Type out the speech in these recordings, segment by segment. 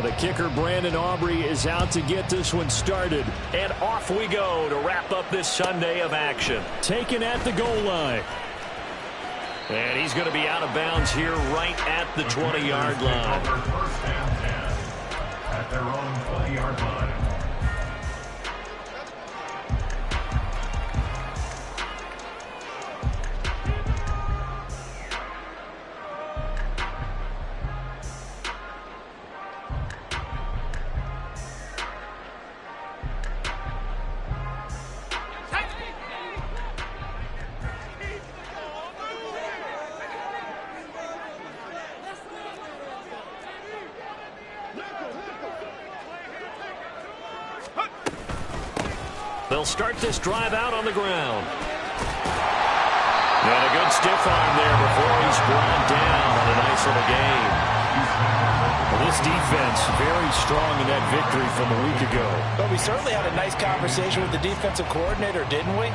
The kicker, Brandon Aubrey, is out to get this one started. And off we go to wrap up this Sunday of action. Taken at the goal line. And he's going to be out of bounds here right at the 20-yard line. First and 10 at their own 20-yard line. They'll start this drive out on the ground. And a good stiff arm there before he's brought down on a nice little gain. Well, this defense very strong in that victory from a week ago. But we certainly had a nice conversation with the defensive coordinator, didn't we?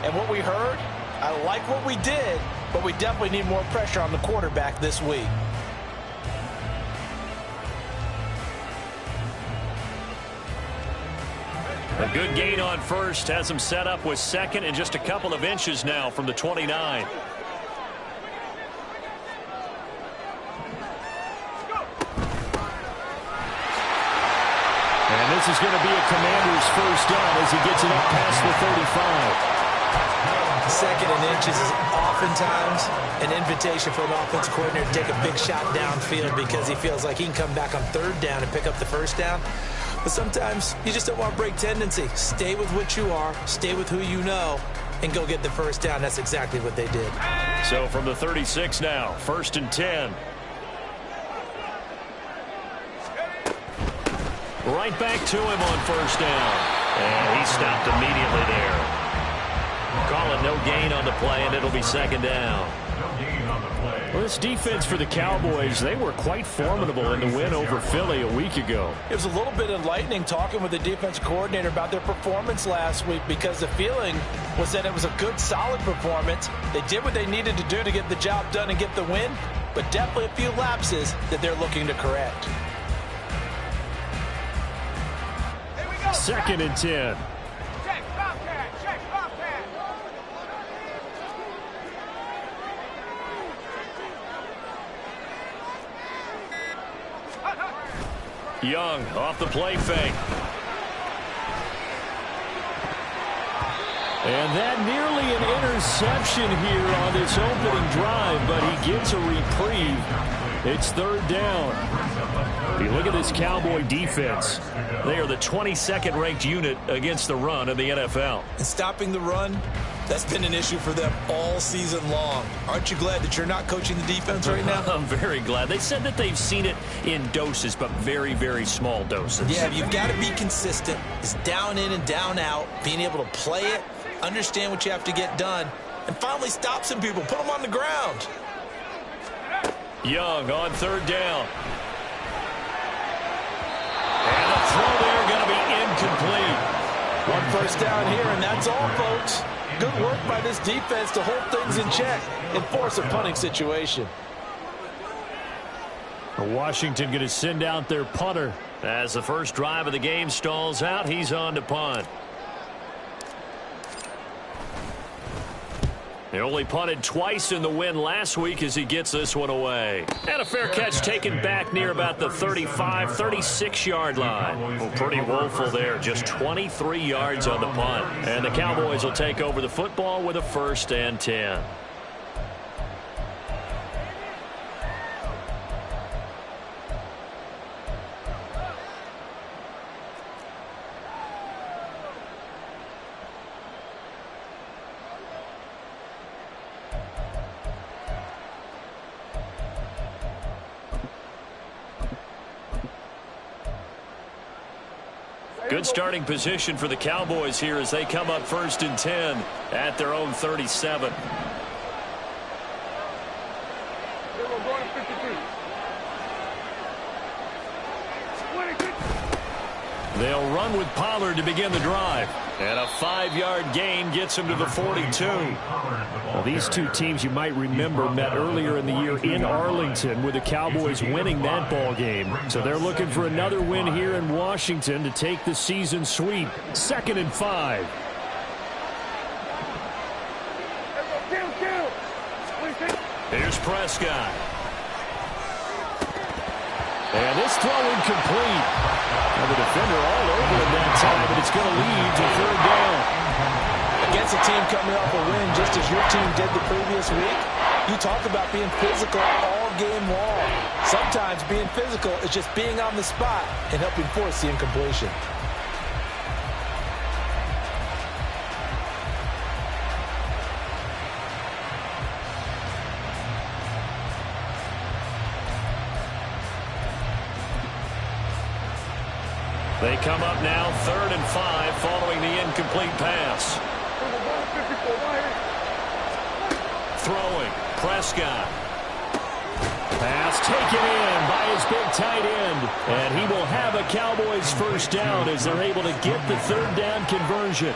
And what we heard, I like what we did, but we definitely need more pressure on the quarterback this week. A good gain on first has him set up with second and just a couple of inches now from the 29. And this is going to be a Commander's first down as he gets it up past the 35. Second and inches is oftentimes an invitation for an offensive coordinator to take a big shot downfield because he feels like he can come back on third down and pick up the first down. But sometimes you just don't want to break tendency. Stay with what you are, stay with who you know, and go get the first down. That's exactly what they did. So from the 36 now, first and 10. Right back to him on first down. And he stopped immediately there. Call it no gain on the play, and it'll be second down. Well, this defense for the Cowboys, they were quite formidable in the win over Philly a week ago. It was a little bit enlightening talking with the defensive coordinator about their performance last week because the feeling was that it was a good, solid performance. They did what they needed to do to get the job done and get the win, but definitely a few lapses that they're looking to correct. Second and 10. Young off the play fake. And that nearly an interception here on this opening drive, but he gets a reprieve. It's third down. If you look at this Cowboy defense, they are the 22nd ranked unit against the run in the NFL. And stopping the run, that's been an issue for them all season long. Aren't you glad that you're not coaching the defense right now? I'm very glad. They said that they've seen it in doses, but very, very small doses. Yeah, you've got to be consistent. It's down in and down out, being able to play it, understand what you have to get done, and finally stop some people, put them on the ground. Young on third down. And the throw there going to be incomplete. One first down here, and that's all, folks. Good work by this defense to hold things in check and force a punting situation. Washington going to send out their punter. As the first drive of the game stalls out, he's on to punt. They only punted twice in the win last week as he gets this one away. And a fair catch taken back near about the 35, 36-yard line. Well, pretty woeful there, just 23 yards on the punt. And the Cowboys will take over the football with a first and 10. Good starting position for the Cowboys here as they come up first and 10 at their own 37. They'll run with Pollard to begin the drive. And a 5-yard gain gets him to the 42. Well, these two teams you might remember met earlier in the year in Arlington with the Cowboys winning that ball game. So they're looking for another win here in Washington to take the season sweep. 2nd and 5. Here's Prescott. And this throw incomplete. And the defender all over him that time, but it's going to lead to 3rd down. Against a team coming off a win just as your team did the previous week, you talk about being physical all game long. Sometimes being physical is just being on the spot and helping force the incompletion. They come up now 3rd and 5 following the incomplete pass. Throwing, Prescott. Pass taken in by his big tight end. And he will have a Cowboys 1st down as they're able to get the 3rd down conversion.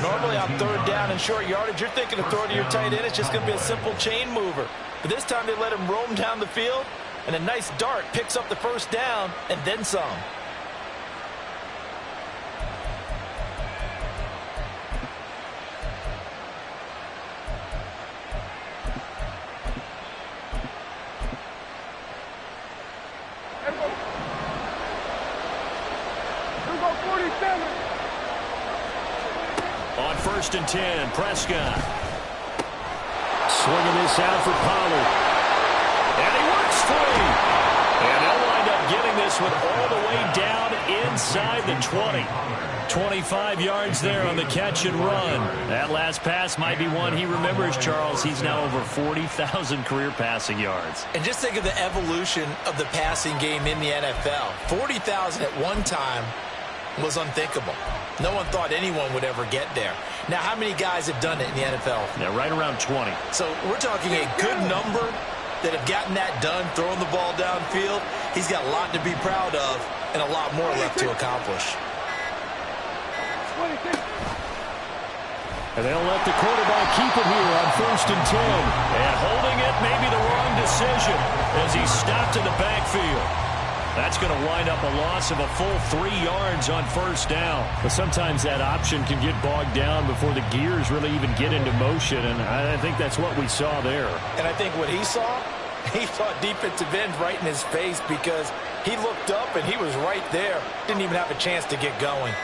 Normally on 3rd down and short yardage, you're thinking of throwing to your tight end. It's just going to be a simple chain mover. But this time they let him roam down the field, and a nice dart picks up the 1st down and then some. On 1st and 10, Prescott. Swinging this out for Pollard. And he works free. And they'll wind up getting this one all the way down inside the 20. 25 yards there on the catch and run. That last pass might be one he remembers, Charles. He's now over 40,000 career passing yards. And just think of the evolution of the passing game in the NFL. 40,000 at one time was unthinkable. No one thought anyone would ever get there. Now, how many guys have done it in the NFL? Yeah, right around 20. So we're talking a good number that have gotten that done, throwing the ball downfield. He's got a lot to be proud of and a lot more left to accomplish. And they'll let the quarterback keep it here on 1st and 10. And holding it may be the wrong decision as he stopped in the backfield. That's going to wind up a loss of a full 3 yards on 1st down. But sometimes that option can get bogged down before the gears really even get into motion, and I think that's what we saw there. And I think what he saw defensive end right in his face because he looked up and he was right there. Didn't even have a chance to get going.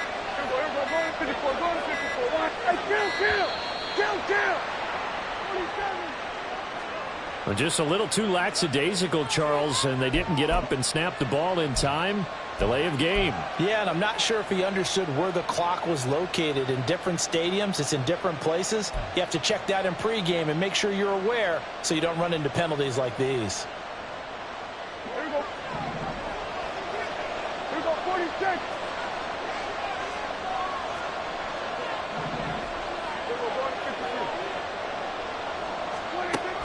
Well, just a little too lackadaisical, Charles, and they didn't get up and snap the ball in time. Delay of game. Yeah, and I'm not sure if he understood where the clock was located. In different stadiums, it's in different places. You have to check that in pregame and make sure you're aware so you don't run into penalties like these. Here we go. Here we go, 46.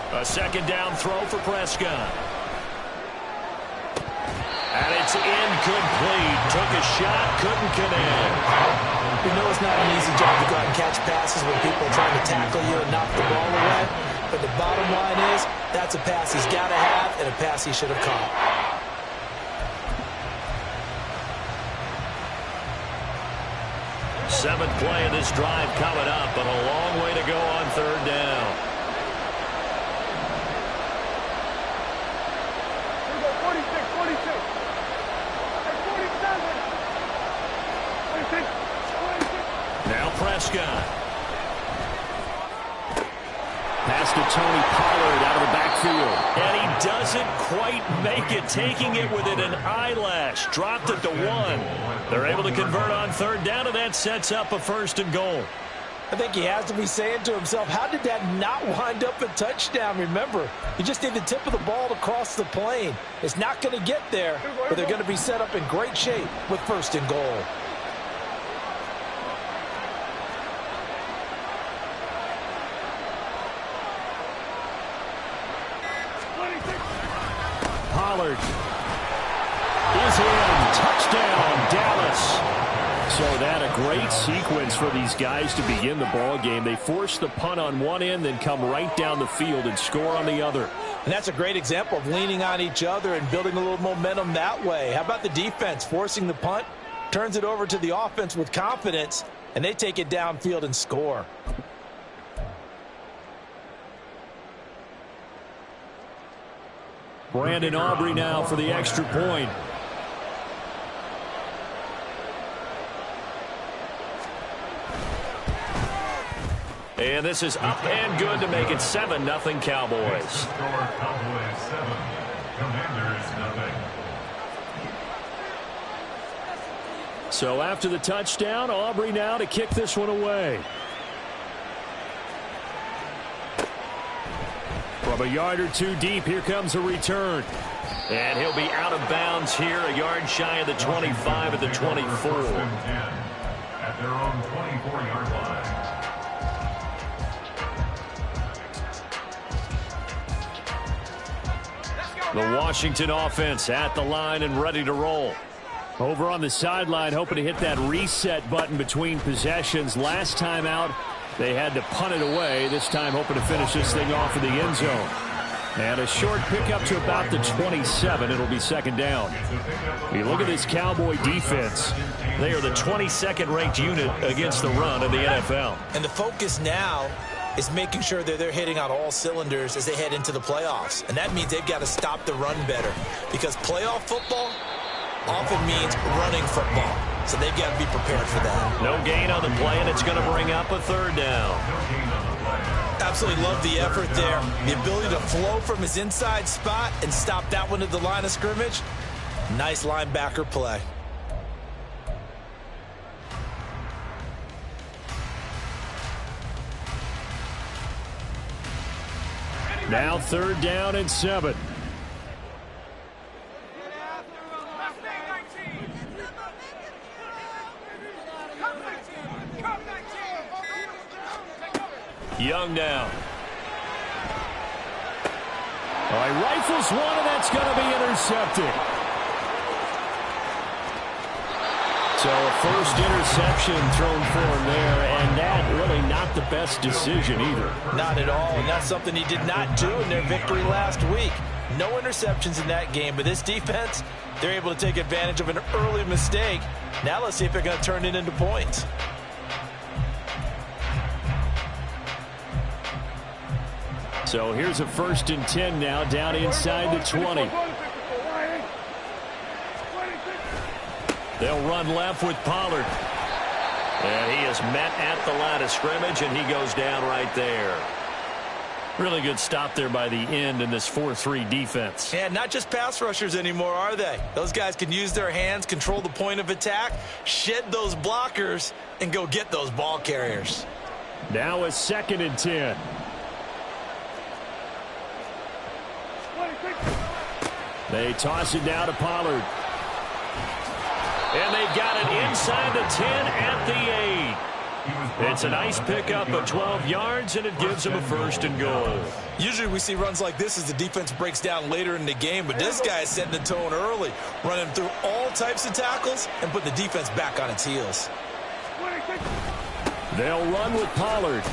A 2nd down throw for Prescott. And it's incomplete. Took a shot, couldn't connect. You know it's not an easy job to go out and catch passes when people are trying to tackle you and knock the ball away. But the bottom line is, that's a pass he's got to have and a pass he should have caught. Seventh play of this drive coming up, but a long way to go on 3rd down. Now Prescott. Pass to Tony Pollard out of the backfield. And he doesn't quite make it, taking it within an eyelash. Dropped it to 1. They're able to convert on 3rd down, and that sets up a 1st and goal. I think he has to be saying to himself, how did that not wind up a touchdown? Remember, you just need the tip of the ball to cross the plane. It's not going to get there, but they're going to be set up in great shape with 1st and goal. Pollard is in. Touchdown, Dallas. So that a great sequence for these guys to begin the ball game. They force the punt on one end, then come right down the field and score on the other. And that's a great example of leaning on each other and building a little momentum that way. How about the defense forcing the punt, turns it over to the offense with confidence, and they take it downfield and score. Brandon Aubrey now for the extra point. And this is up and good to make it 7-0 Cowboys. Score Cowboys 7, Commanders 0. So after the touchdown, Aubrey now to kick this one away. From a yard or two deep, here comes a return. And he'll be out of bounds here, a yard shy of the 25 at the 24. First and 10 at their own 24-yard line. The Washington offense at the line and ready to roll. Over on the sideline, hoping to hit that reset button between possessions. Last time out, they had to punt it away. This time, hoping to finish this thing off in the end zone. And a short pickup to about the 27. It'll be second down. You look at this Cowboy defense. They are the 22nd ranked unit against the run in the NFL. And the focus now is making sure that they're hitting on all cylinders as they head into the playoffs. And that means they've got to stop the run better, because playoff football often means running football. So they've got to be prepared for that. No gain on the play, and it's going to bring up a third down. Absolutely love the effort there. The ability to flow from his inside spot and stop that one at the line of scrimmage. Nice linebacker play. Now third down and 7. Young down. All right, rifles one, and that's going to be intercepted. So a first interception thrown for him there, and that really not the best decision either. Not at all, and that's something he did not do in their victory last week. No interceptions in that game, but this defense, they're able to take advantage of an early mistake. Now let's see if they're going to turn it into points. So here's a first and 10 now, down inside the 20. They'll run left with Pollard. And he is met at the line of scrimmage, and he goes down right there. Really good stop there by the end in this 4-3 defense. And not just pass rushers anymore, are they? Those guys can use their hands, control the point of attack, shed those blockers, and go get those ball carriers. Now a second and 10. They toss it now to Pollard. And they got it inside the 10 at the 8. It's a nice pickup of 12 yards, and it gives them a first and goal. Usually we see runs like this as the defense breaks down later in the game, but this guy is setting the tone early, running through all types of tackles and put the defense back on its heels. They'll run with Pollard.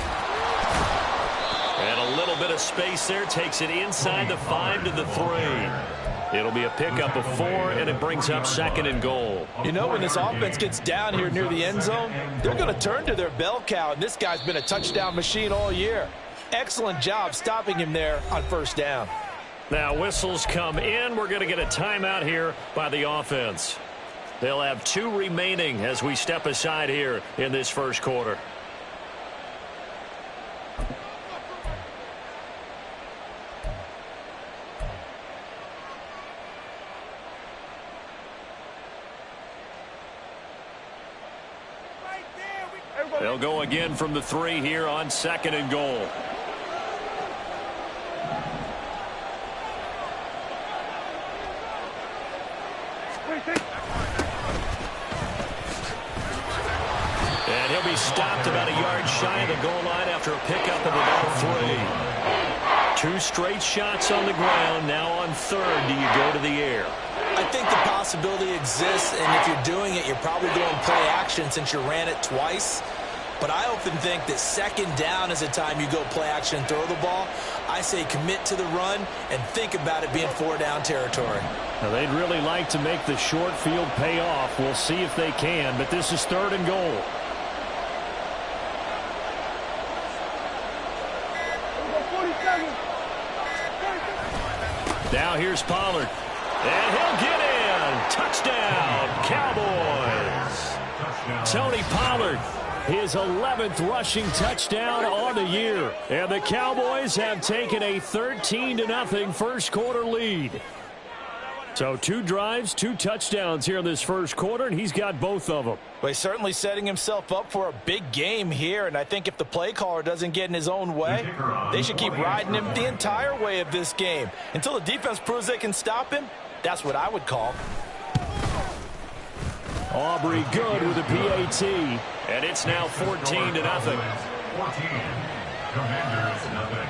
And a little bit of space there, takes it inside the 5 to the 3. It'll be a pickup of 4, and it brings up second and goal. You know, when this offense gets down here near the end zone, they're going to turn to their bell cow, and this guy's been a touchdown machine all year. Excellent job stopping him there on first down. Now whistles come in. We're going to get a timeout here by the offense. They'll have 2 remaining as we step aside here in this first quarter. They'll go again from the 3 here on second and goal. And he'll be stopped about a yard shy of the goal line after a pickup of about 3. 2 straight shots on the ground. Now on third, do you go to the air? I I think the possibility exists, and if you're doing it, you're probably going play action since you ran it twice. But I often think that second down is the time you go play action and throw the ball. I say commit to the run and think about it being 4-down territory. Now, they'd really like to make the short field pay off. We'll see if they can, but this is 3rd and goal. Now here's Pollard. And he'll get in. Touchdown, Cowboys. Tony Pollard, his 11th rushing touchdown on the year. And the Cowboys have taken a 13-0 first quarter lead. So 2 drives, 2 touchdowns here in this first quarter, and he's got both of them. Well, he's certainly setting himself up for a big game here, and I think if the play caller doesn't get in his own way, they should keep riding him the entire way of this game. Until the defense proves they can stop him, that's what I would call. Aubrey good with a PAT. And it's now 14-0. 14. Commanders, nothing.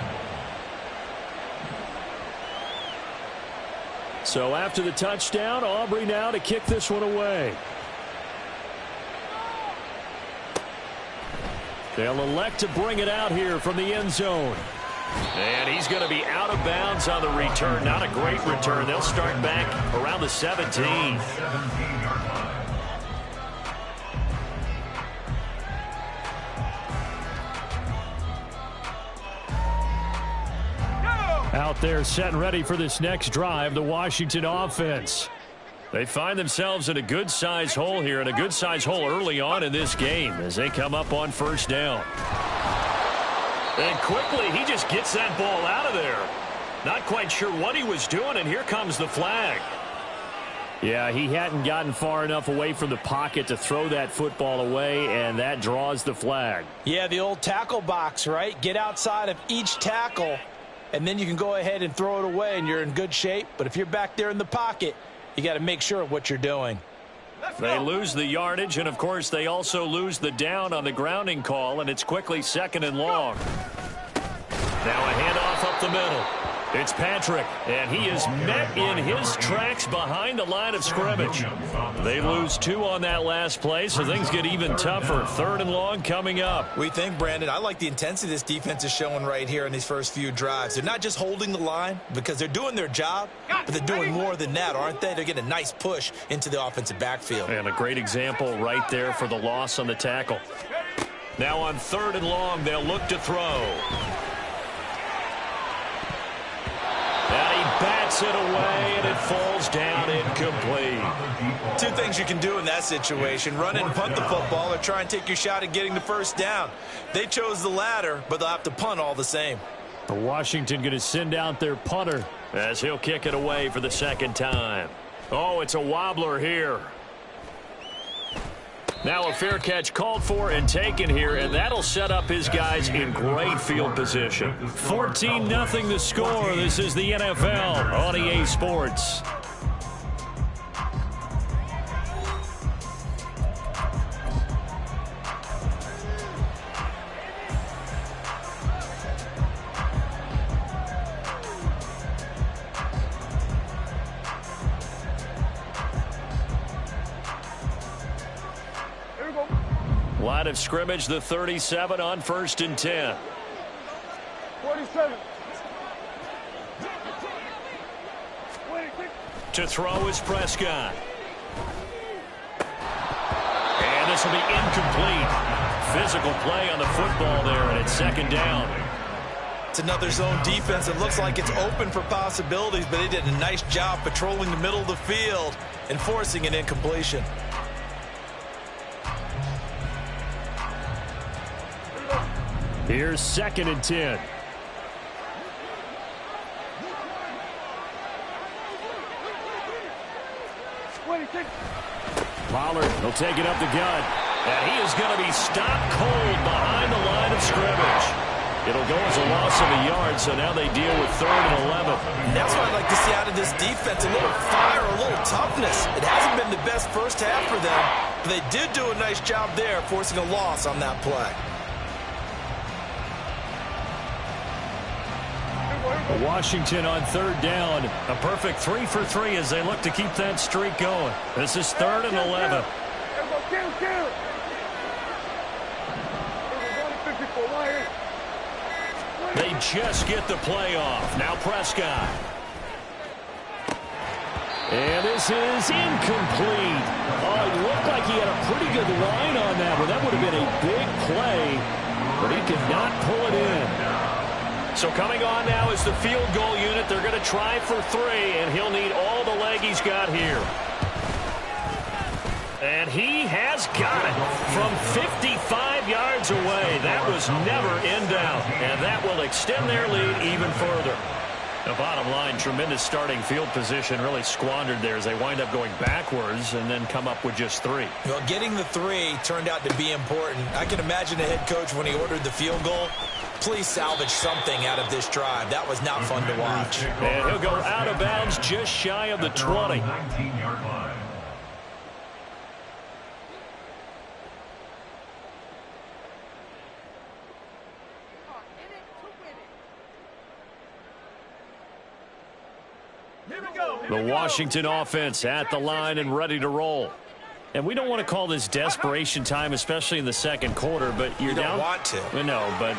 So after the touchdown, Aubrey now to kick this one away. They'll elect to bring it out here from the end zone. And he's going to be out of bounds on the return. Not a great return. They'll start back around the 17. 17-yard line. Out there set and ready for this next drive, the Washington offense. They find themselves in a good-sized hole here, and a good-sized hole early on in this game as they come up on 1st down. And quickly, he just gets that ball out of there. Not quite sure what he was doing, and here comes the flag. Yeah, he hadn't gotten far enough away from the pocket to throw that football away, and that draws the flag. Yeah, the old tackle box, right? Get outside of each tackle, and then you can go ahead and throw it away, and you're in good shape. But if you're back there in the pocket, you got to make sure of what you're doing. They lose the yardage, and, of course, they also lose the down on the grounding call, and it's quickly 2nd and long. Now a handoff up the middle. It's Patrick, and he is met in his tracks behind the line of scrimmage. They lose 2 on that last play, so things get even tougher. 3rd and long coming up. We think, Brandon, I like the intensity this defense is showing right here in these first few drives. They're not just holding the line because they're doing their job, but they're doing more than that, aren't they? They're getting a nice push into the offensive backfield. And a great example right there for the loss on the tackle. Now on 3rd and long, they'll look to throw. And he bats it away, and it falls down incomplete. 2 things you can do in that situation: run and punt the football, or try and take your shot at getting the 1st down. They chose the latter, but they'll have to punt all the same. Washington going to send out their punter as he'll kick it away for the 2nd time. Oh, it's a wobbler here. Now a fair catch called for and taken here, and that'll set up his guys in great field position. 14-0 the score. This is the NFL on EA Sports. Line of scrimmage, the 37 on 1st and 10. 47. To throw is Prescott. And this will be incomplete. Physical play on the football there, and it's 2nd down. It's another zone defense. It looks like it's open for possibilities, but they did a nice job patrolling the middle of the field and forcing an incompletion. Here's 2nd and 10. Pollard will take it up the gut. And he is going to be stopped cold behind the line of scrimmage. It'll go as a loss of a yard, so now they deal with 3rd and 11. And that's what I'd like to see out of this defense, a little fire, a little toughness. It hasn't been the best first half for them, but they did do a nice job there, forcing a loss on that play. Washington on third down. A perfect 3 for 3 as they look to keep that streak going. This is 3rd and 11. They just get the play off. Now Prescott. And this is incomplete. Oh, it looked like he had a pretty good line on that one. That would have been a big play, but he could not pull it in. So coming on now is the field goal unit. They're going to try for 3, and he'll need all the leg he's got here. And he has got it from 55 yards away. That was never in doubt, and that will extend their lead even further. The bottom line, tremendous starting field position, really squandered there as they wind up going backwards and then come up with just 3. Well, getting the 3 turned out to be important. I can imagine the head coach when he ordered the field goal. Please salvage something out of this drive. That was not fun to watch. And he'll go out of bounds just shy of the 20. 19-yard line. The Washington offense at the line and ready to roll. And we don't want to call this desperation time, especially in the second quarter, but you're down. You don't want to. No, but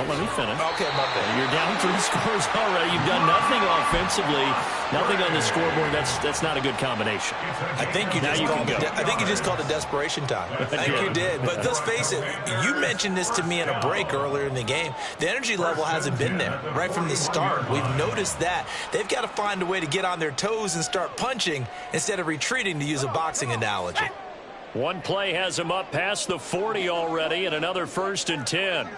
let me finish. Okay, my bad. You're down 3 scores already. You've done nothing offensively, nothing on the scoreboard. That's not a good combination. I think you just called it desperation time. I think you did. But let's face it, you mentioned this to me in a break earlier in the game. The energy level hasn't been there right from the start. We've noticed that. They've got to find a way to get on their toes and start punching instead of retreating, to use a boxing analogy. One play has him up past the 40 already, and another 1st and 10.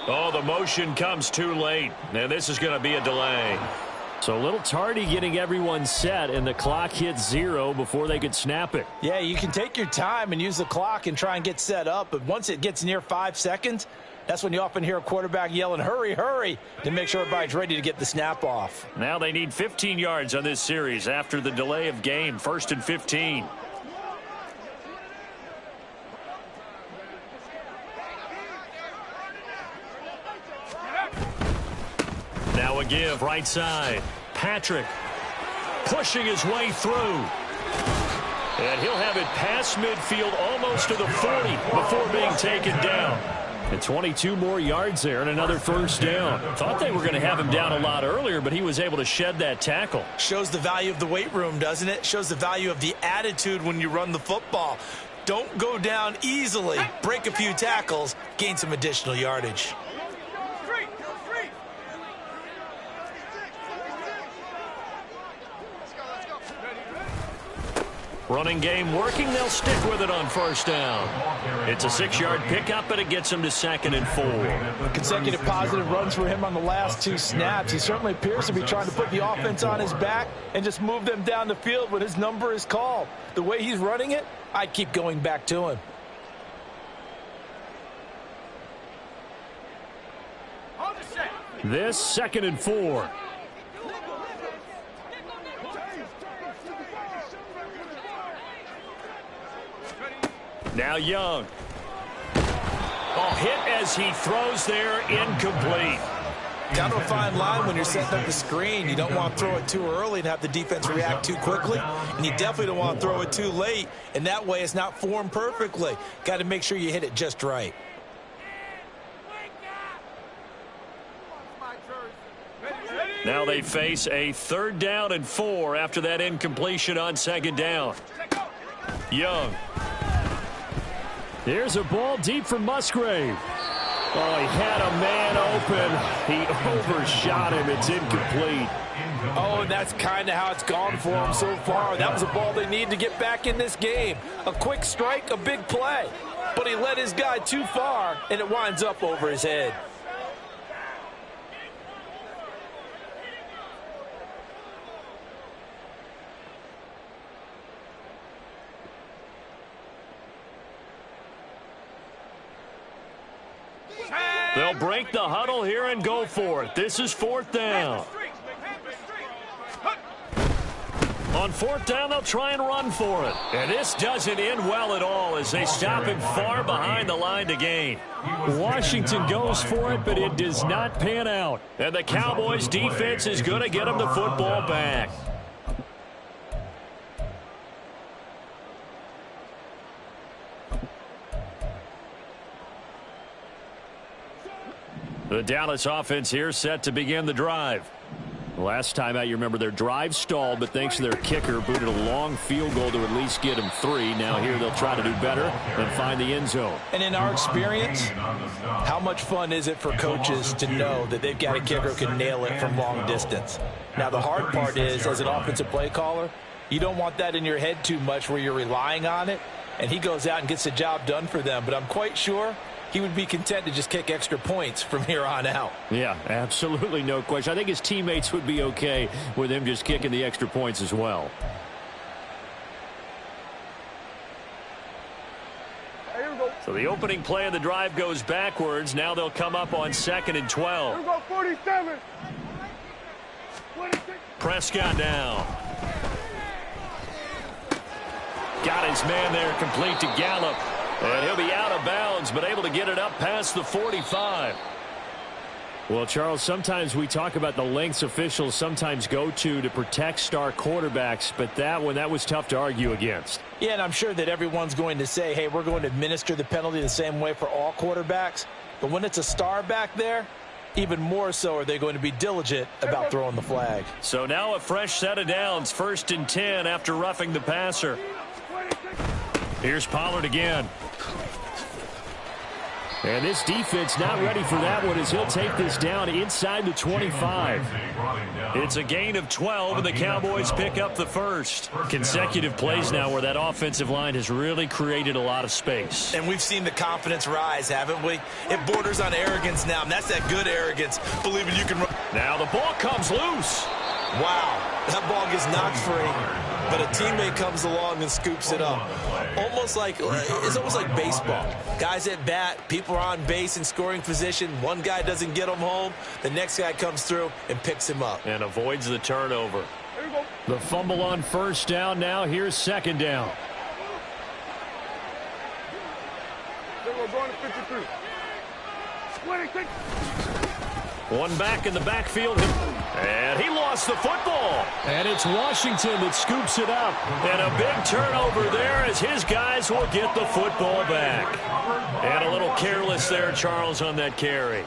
Oh, the motion comes too late, and this is going to be a delay. So a little tardy getting everyone set, and the clock hits 0 before they could snap it. Yeah, you can take your time and use the clock and try and get set up, but once it gets near 5 seconds, that's when you often hear a quarterback yelling, hurry, hurry, to make sure everybody's ready to get the snap off. Now they need 15 yards on this series after the delay of game. 1st and 15. Now a give right side. Patrick pushing his way through. And he'll have it past midfield almost to the 40 before being taken down. And 22 more yards there and another 1st down. Thought they were going to have him down a lot earlier, but he was able to shed that tackle. Shows the value of the weight room, doesn't it? Shows the value of the attitude when you run the football. Don't go down easily. Break a few tackles. Gain some additional yardage. Running game working. They'll stick with it on 1st down. It's a 6-yard pickup, but it gets him to 2nd and 4. Consecutive positive runs for him on the last 2 snaps. He certainly appears to be trying to put the offense on his back and just move them down the field when his number is called. The way he's running it, I'd keep going back to him. This 2nd and 4. Now Young. Oh, hit as he throws there, incomplete. Down to a fine line when you're setting up the screen. You don't want to throw it too early and have the defense react too quickly. And you definitely don't want to throw it too late. And that way it's not formed perfectly. Got to make sure you hit it just right. Now they face a 3rd down and 4 after that incompletion on 2nd down. Young. Here's a ball deep from Musgrave. Oh, he had a man open. He overshot him. It's incomplete. Oh, and that's kind of how it's gone for him so far. That was a ball they need to get back in this game. A quick strike, a big play. But he led his guy too far, and it winds up over his head. They'll break the huddle here and go for it. This is 4th down. On fourth down, they'll try and run for it. And this doesn't end well at all as they stop him far behind the line to gain. Washington goes for it, but it does not pan out. And the Cowboys defense is going to get him the football back. The Dallas offense here set to begin the drive. Last time out, you remember their drive stalled, but thanks to their kicker, booted a long field goal to at least get them 3. Now here they'll try to do better and find the end zone. And in our experience, how much fun is it for coaches to know that they've got a kicker who can nail it from long distance? Now, the hard part is, as an offensive play caller, you don't want that in your head too much where you're relying on it, and he goes out and gets the job done for them. But I'm quite sure he would be content to just kick extra points from here on out. Yeah, absolutely no question. I think his teammates would be okay with him just kicking the extra points as well. So the opening play of the drive goes backwards. Now they'll come up on 2nd and 12. Here we go, 47. 26. Prescott down. Got his man there complete to Gallup. And he'll be out of bounds, but able to get it up past the 45. Well, Charles, sometimes we talk about the lengths officials sometimes go to protect star quarterbacks, but that was tough to argue against. Yeah, and I'm sure that everyone's going to say, hey, we're going to administer the penalty the same way for all quarterbacks. But when it's a star back there, even more so are they going to be diligent about throwing the flag. So now a fresh set of downs, 1st and 10 after roughing the passer. Here's Pollard again. And this defense not ready for that one as he'll take this down inside the 25. It's a gain of 12, and the Cowboys pick up the first. Consecutive plays now where that offensive line has really created a lot of space. And we've seen the confidence rise, haven't we? It borders on arrogance now, and that's that good arrogance, believing you can run. Now the ball comes loose. Wow, that ball gets knocked free, but a teammate comes along and scoops it up. It's almost like baseball. Guys at bat, people are on base in scoring position. One guy doesn't get him home. The next guy comes through and picks him up. And avoids the turnover. The fumble on 1st down. Now here's 2nd down. We're going to 53. 26. One back in the backfield. And he lost the football. And it's Washington that scoops it up. And a big turnover there as his guys will get the football back. And a little careless there, Charles, on that carry.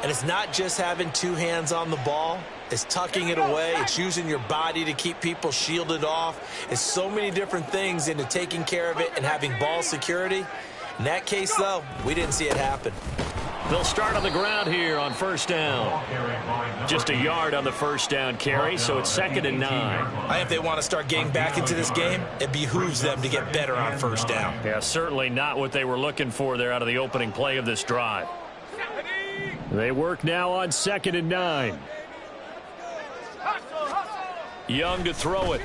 And it's not just having two hands on the ball. It's tucking it away. It's using your body to keep people shielded off. It's so many different things into taking care of it and having ball security. In that case, though, we didn't see it happen. They'll start on the ground here on 1st down. Just a yard on the 1st down carry, so it's 2nd and 9. I think if they want to start getting back into this game, it behooves them to get better on 1st down. Yeah, certainly not what they were looking for there out of the opening play of this drive. They work now on 2nd and 9. Young to throw it.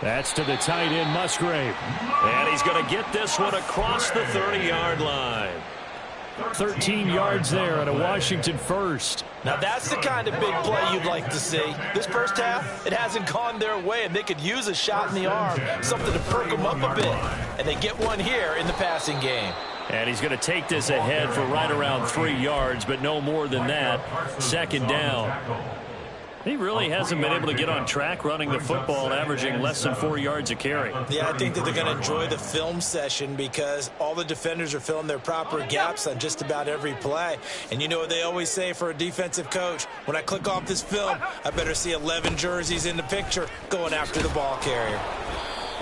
That's to the tight end, Musgrave. And he's going to get this one across the 30-yard line. 13 yards there on a Washington first. Now that's the kind of big play you'd like to see. This first half, it hasn't gone their way, and they could use a shot in the arm, something to perk them up a bit. And they get one here in the passing game. And he's going to take this ahead for right around 3 yards, but no more than that. 2nd down. He really hasn't been able to get on track running the football and averaging less than 4 yards a carry. Yeah, I think that they're going to enjoy the film session because all the defenders are filling their proper gaps on just about every play. And you know what they always say for a defensive coach? When I click off this film, I better see 11 jerseys in the picture going after the ball carrier.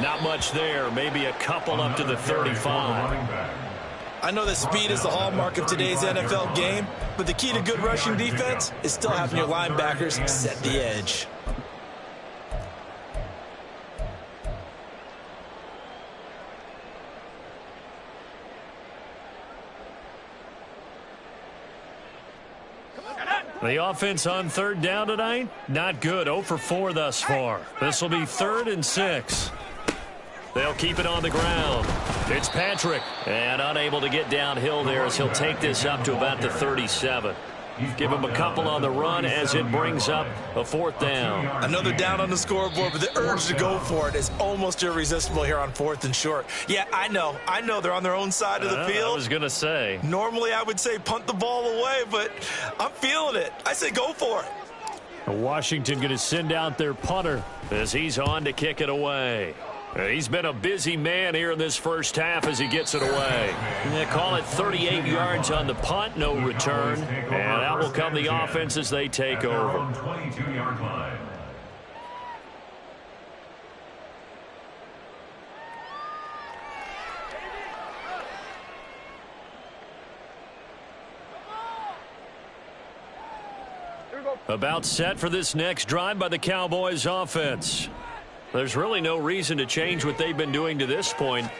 Not much there. Maybe a couple up to the 35. I know that speed is the hallmark of today's NFL game, but the key to good rushing defense is still having your linebackers set the edge. The offense on 3rd down tonight, not good. 0 for 4 thus far. This will be 3rd and 6. They'll keep it on the ground. It's Patrick. And unable to get downhill there as he'll take this up to about the 37. Give him a couple on the run as it brings up a 4th down. Another down on the scoreboard, but the urge to go for it is almost irresistible here on 4th and short. Yeah, I know they're on their own side of the field. I was going to say. Normally I would say punt the ball away, but I'm feeling it. I say go for it. Washington going to send out their punter as he's on to kick it away. He's been a busy man here in this first half as he gets it away. They call it 38 yards on the punt, no return. And that will come the offense as they take over. 22-yard line. About set for this next drive by the Cowboys offense. There's really no reason to change what they've been doing to this point.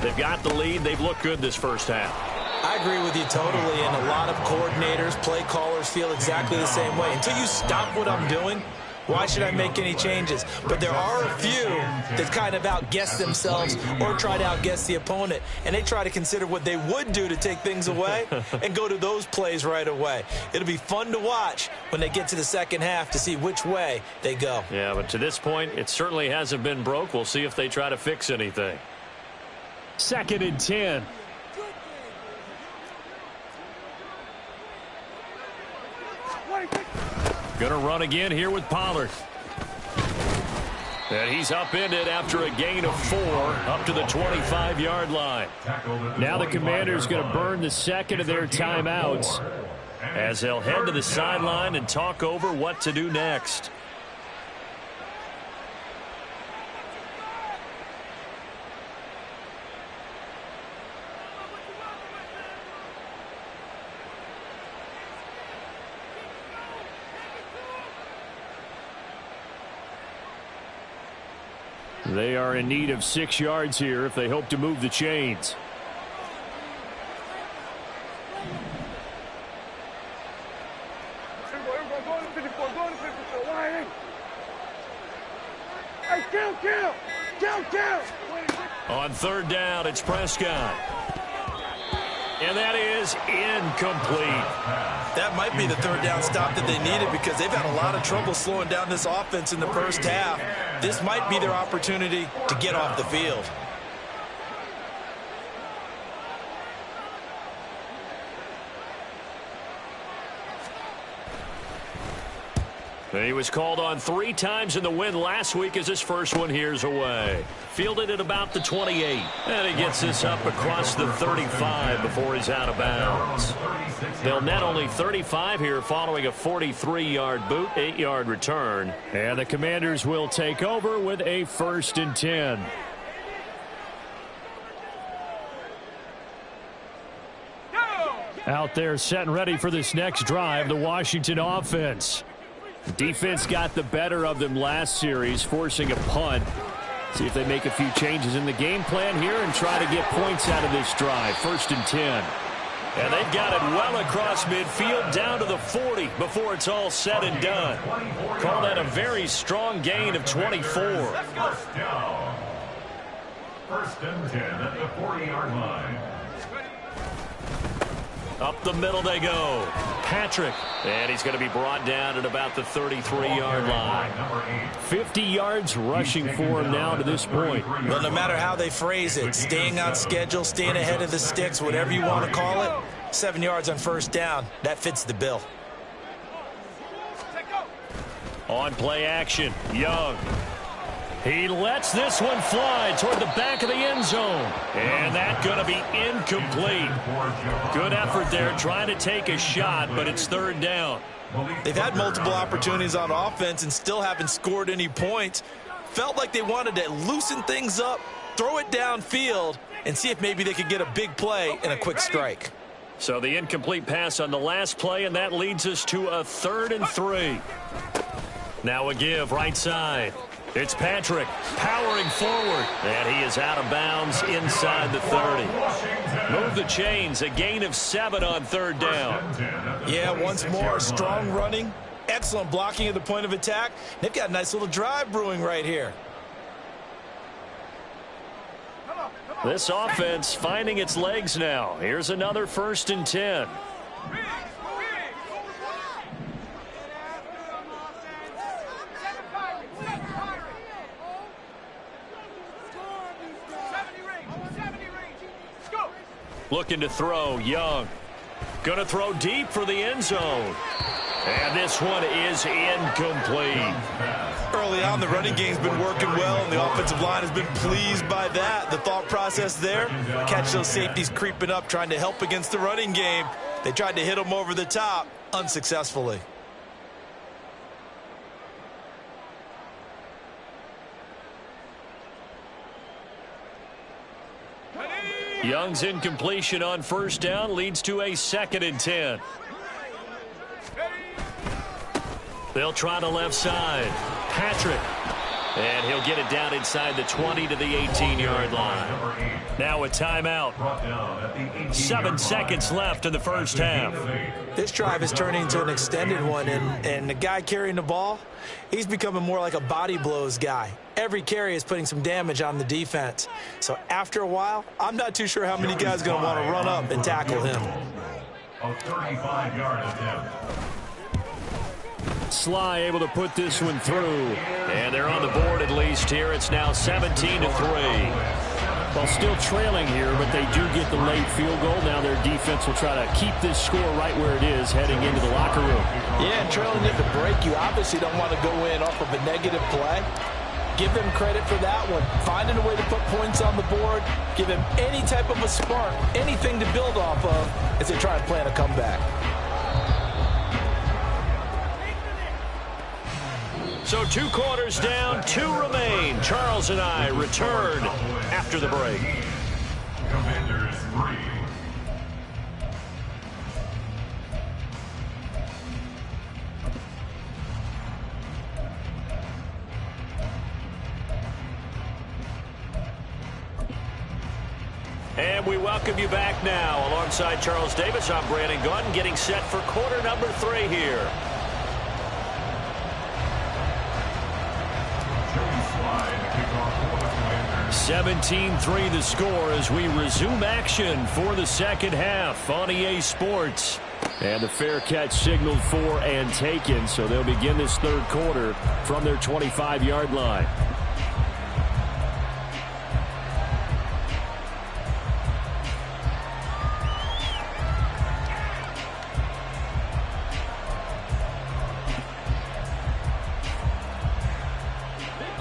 They've got the lead. They've looked good this first half. I agree with you totally, and a lot of coordinators, play callers feel exactly the same way. Until you stop what I'm doing, why should I make any changes? But there are a few that kind of outguess themselves or try to outguess the opponent, and they try to consider what they would do to take things away and go to those plays right away. It'll be fun to watch when they get to the second half to see which way they go. Yeah, but to this point, it certainly hasn't been broke. We'll see if they try to fix anything. 2nd and 10. Going to run again here with Pollard. And he's upended after a gain of 4 up to the 25-yard line. Now the Commanders going to burn the second of their timeouts as they'll head to the sideline and talk over what to do next. They are in need of 6 yards here if they hope to move the chains. On 3rd down, it's Prescott. And that is incomplete. That might be the 3rd down stop that they needed because they've had a lot of trouble slowing down this offense in the first half. This might be their opportunity to get off the field. He was called on 3 times in the win last week as his first one here's away. Fielded at about the 28. And he gets this up across the 35 before he's out of bounds. They'll net only 35 here following a 43-yard boot, 8-yard return. And the Commanders will take over with a 1st and 10. Out there set and ready for this next drive, the Washington offense. Defense got the better of them last series, forcing a punt. See if they make a few changes in the game plan here and try to get points out of this drive. 1st and 10. And they've got it well across midfield down to the 40 before it's all said and done. Call that a very strong gain of 24. 1st and 10 at the 40-yard line. Up the middle they go. Patrick. And he's going to be brought down at about the 33-yard line. 50 yards rushing for him now to this point. Well, no matter how they phrase it, staying on schedule, staying ahead of the sticks, whatever you want to call it, 7 yards on 1st down, that fits the bill. On play action, Young. He lets this one fly toward the back of the end zone. And that's going to be incomplete. Good effort there trying to take a shot, but it's 3rd down. They've had multiple opportunities on offense and still haven't scored any points. Felt like they wanted to loosen things up, throw it downfield, and see if maybe they could get a big play and a quick strike. So the incomplete pass on the last play, and that leads us to a 3rd and 3. Now a give right side. It's Patrick powering forward, and he is out of bounds inside the 30. Move the chains, a gain of 7 on 3rd down. Yeah, once more, strong running, excellent blocking at the point of attack. They've got a nice little drive brewing right here. This offense finding its legs now. Here's another 1st and 10. Looking to throw, Young. Going to throw deep for the end zone. And this one is incomplete. Early on, the running game's been working well, and the offensive line has been pleased by that. The thought process there, catch those safeties creeping up, trying to help against the running game. They tried to hit them over the top, unsuccessfully. Young's incompletion on first down leads to a 2nd and 10. They'll try the left side. Patrick. And he'll get it down inside the 20 to the 18-yard line. Now a timeout. 7 seconds left in the first half. This drive is turning into an extended one, and the guy carrying the ball, he's becoming more like a body blows guy. Every carry is putting some damage on the defense. So after a while, I'm not too sure how many guys are going to want to run up and tackle him. A 35-yard attempt. Sly able to put this one through. And they're on the board at least here. It's now 17-3. Well, still trailing here, but they do get the late field goal. Now their defense will try to keep this score right where it is heading into the locker room. Yeah, and trailing at the break, you obviously don't want to go in off of a negative play. Give them credit for that one. Finding a way to put points on the board, give them any type of a spark, anything to build off of as they try and plan a comeback. So 2 quarters down, 2 remain. Charles and I return after the break. Commanders 3. And we welcome you back now. Alongside Charles Davis, I'm Brandon Gaudin, getting set for quarter number 3 here. 17-3 the score as we resume action for the second half on EA Sports. And the fair catch signaled for and taken, so they'll begin this third quarter from their 25-yard line.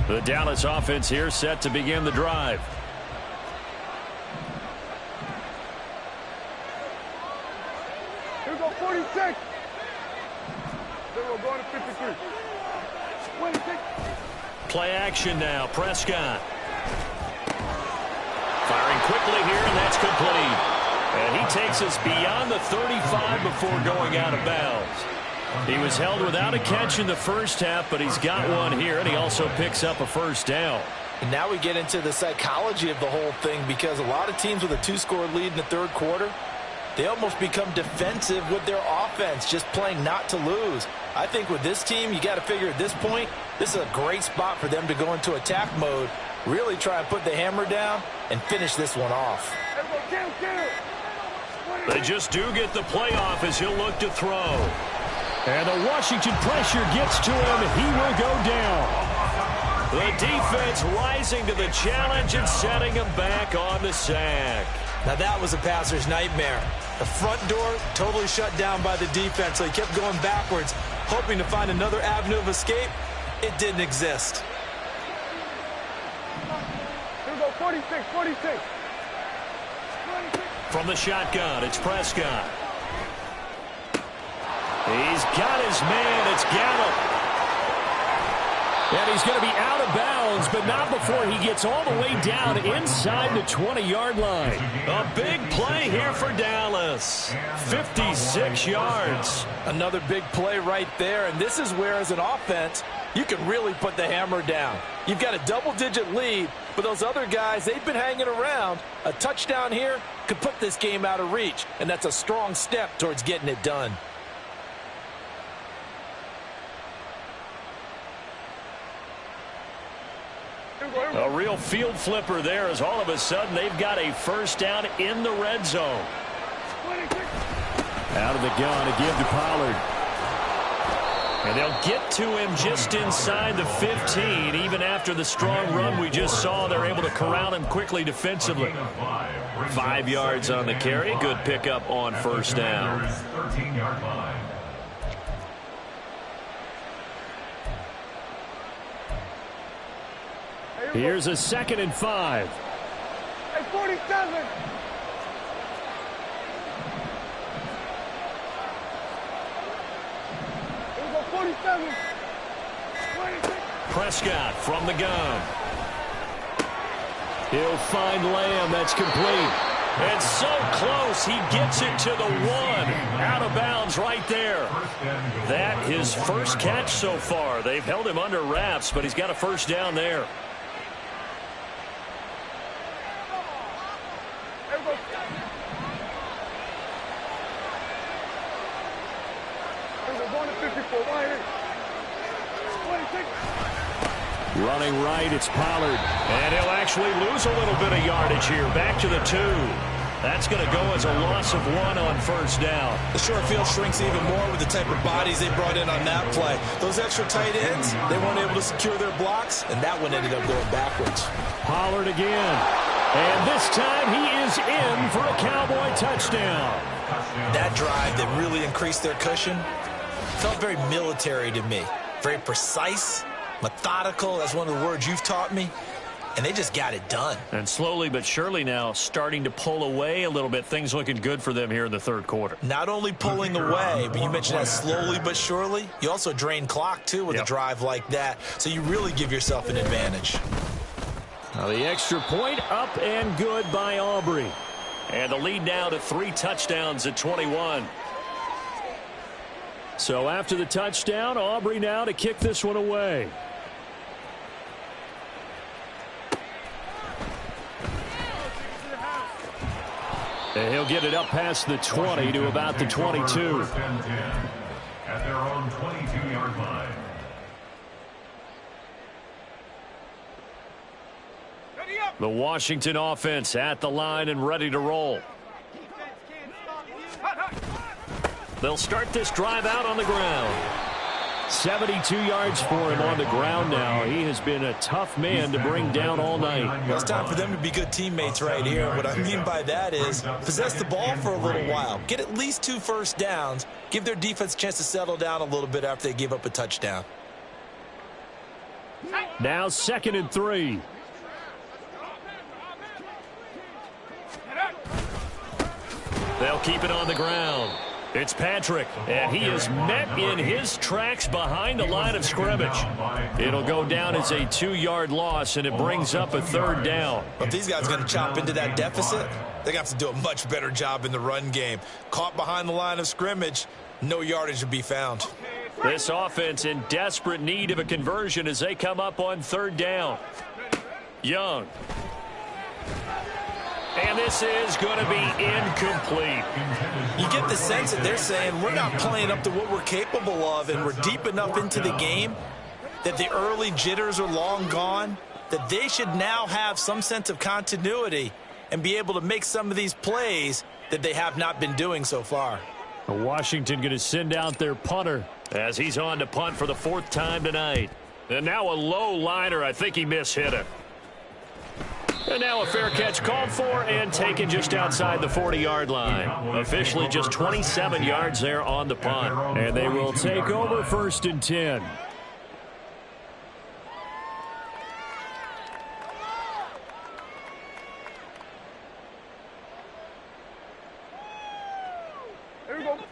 The Dallas offense here set to begin the drive. Here we go, 46. Then we're going to 53. 26. Play action now. Prescott. Firing quickly here, and that's complete. And he takes us beyond the 35 before going out of bounds. He was held without a catch in the first half, but he's got one here, and he also picks up a first down. And now we get into the psychology of the whole thing, because a lot of teams with a 2-score lead in the third quarter, they almost become defensive with their offense, just playing not to lose. I think with this team, you got to figure at this point, this is a great spot for them to go into attack mode, really try and put the hammer down and finish this one off. They just do get the playoff as he'll look to throw. And the Washington pressure gets to him. He will go down. The defense rising to the challenge and setting him back on the sack. Now that was a passer's nightmare. The front door totally shut down by the defense, so he kept going backwards, hoping to find another avenue of escape. It didn't exist. Here we go, 46, 46. From the shotgun, it's Prescott. He's got his man. It's Gallup. And he's going to be out of bounds, but not before he gets all the way down inside the 20-yard line. A big play here for Dallas. 56 yards. Another big play right there, and this is where, as an offense, you can really put the hammer down. You've got a double-digit lead, but those other guys, they've been hanging around. A touchdown here could put this game out of reach, and that's a strong step towards getting it done. A real field flipper there, as all of a sudden they've got a first down in the red zone. Out of the gun to give to Pollard. And they'll get to him just inside the 15. Even after the strong run we just saw, they're able to corral him quickly defensively. 5 yards on the carry. Good pickup on first down. 13-yard line. Here's a 2nd and 5. Hey, 47. Here we go, 47. 26. Prescott from the gun. He'll find Lamb. That's complete. And so close, he gets it to the 1. Out of bounds right there. That his first catch so far. They've held him under wraps, but he's got a first down there. Running right, it's Pollard. And he'll actually lose a little bit of yardage here. Back to the 2. That's going to go as a loss of 1 on first down. The short field shrinks even more with the type of bodies they brought in on that play. Those extra tight ends, they weren't able to secure their blocks, and that one ended up going backwards. Pollard again. And this time he is in for a Cowboy touchdown. That drive that really increased their cushion felt very military to me. Very precise, methodical. That's one of the words you've taught me. And they just got it done. And slowly but surely now starting to pull away a little bit. Things looking good for them here in the third quarter. Not only pulling away, but you mentioned that slowly but surely. You also drain clock, too, with a drive like that. So you really give yourself an advantage. Now the extra point up and good by Aubrey. And the lead now to 3 touchdowns at 21. So after the touchdown, Aubrey now to kick this one away. And he'll get it up past the 20 to about the 22. At their own 22-yard line. The Washington offense at the line and ready to roll. They'll start this drive out on the ground. 72 yards for him on the ground now. He has been a tough man to bring down all night. Well, it's time for them to be good teammates right here. What I mean by that is possess the ball for a little while. Get at least 2 first downs. Give their defense a chance to settle down a little bit after they give up a touchdown. Now 2nd and 3. They'll keep it on the ground. It's Patrick, and he is met in his tracks behind the line of scrimmage. It'll go down as a 2-yard loss, and it brings up a 3rd down. But if these guys are going to chop into that deficit, they're going to have to do a much better job in the run game. Caught behind the line of scrimmage, no yardage to be found. This offense in desperate need of a conversion as they come up on 3rd down. Young. And this is going to be incomplete. You get the sense that they're saying we're not playing up to what we're capable of, and we're deep enough into the game that the early jitters are long gone, that they should now have some sense of continuity and be able to make some of these plays that they have not been doing so far. Washington going to send out their punter as he's on to punt for the 4th time tonight. And now a low liner. I think he mishit it. And now a fair catch called for and taken just outside the 40-yard line. Officially just 27 yards there on the punt. And they will take over 1st and 10.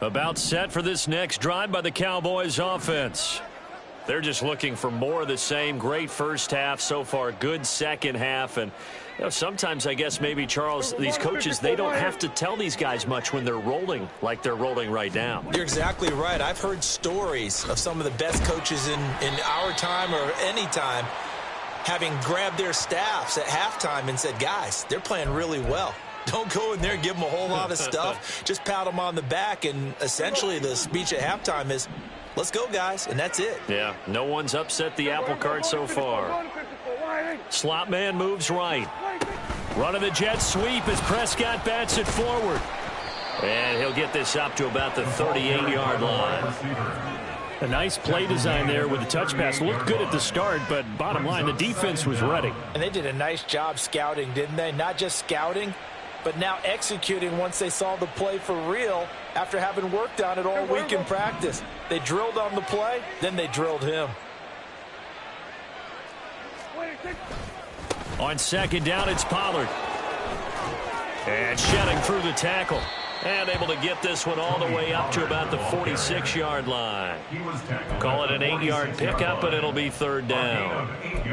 About set for this next drive by the Cowboys offense. They're just looking for more of the same. Great first half so far. Good second half. And you know, sometimes I guess maybe, Charles, these coaches, they don't have to tell these guys much when they're rolling like they're rolling right now. You're exactly right. I've heard stories of some of the best coaches in our time or any time having grabbed their staffs at halftime and said, guys, they're playing really well. Don't go in there and give them a whole lot of stuff. Just pat them on the back. And essentially the speech at halftime is, let's go, guys, and that's it. Yeah, no one's upset the apple cart so far. Slot man moves right. Running the jet sweep as Prescott bats it forward. And he'll get this up to about the 38-yard line. A nice play design there with the touch pass. Looked good at the start, but bottom line, the defense was ready. And they did a nice job scouting, didn't they? Not just scouting, but now executing once they saw the play for real after having worked on it all week in practice. They drilled on the play, then they drilled him. On second down, it's Pollard. And shedding through the tackle. And able to get this one all the way up to about the 46-yard line. Call it an 8-yard pickup, and it'll be third down.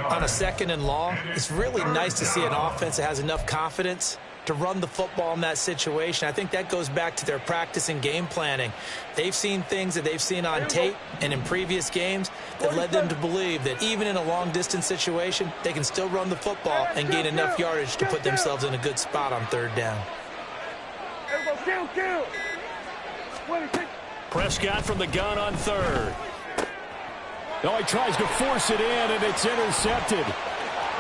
On a second and long, it's really nice to see an offense that has enough confidence to run the football in that situation. I think that goes back to their practice and game planning. They've seen things that they've seen on tape and in previous games that led them to believe that even in a long-distance situation, they can still run the football and gain enough yardage to put themselves in a good spot on third down. Prescott from the gun on third. Oh, he tries to force it in, and it's intercepted.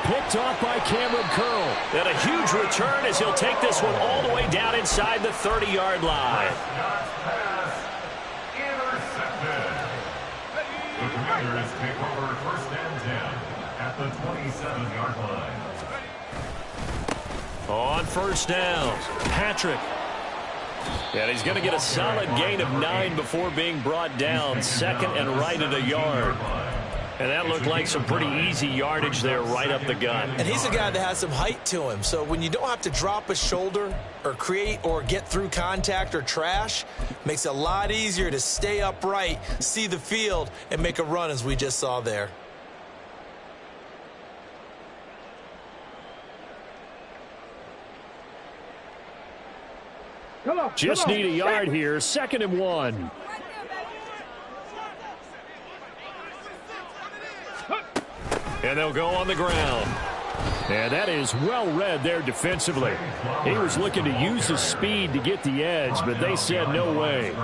Picked off by Cameron Curl. And a huge return as he'll take this one all the way down inside the 30-yard line. Intercepted. The Commanders take over first and 10 at the 27-yard line. On first down, Patrick. And he's going to get a solid gain of 9 before being brought down. Second and right at a yard. And that looked like some pretty easy yardage there right up the gut. And he's a guy that has some height to him. So when you don't have to drop a shoulder or create or get through contact or trash, makes it a lot easier to stay upright, see the field, and make a run as we just saw there. Just need a yard here. Second and 1. And they'll go on the ground. And that is well read there defensively. He was looking to use his speed to get the edge, but they said no way.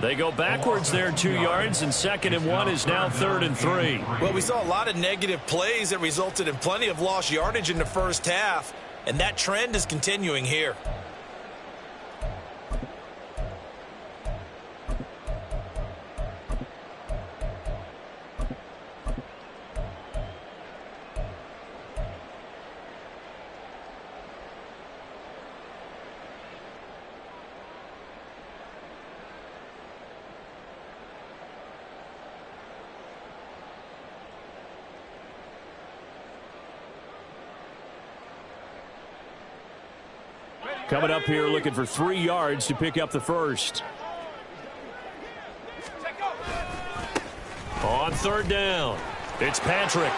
They go backwards there 2 yards, and second and 1 is now third and 3. Well, we saw a lot of negative plays that resulted in plenty of lost yardage in the first half, and that trend is continuing here. Coming up here looking for 3 yards to pick up the first. On third down, it's Patrick.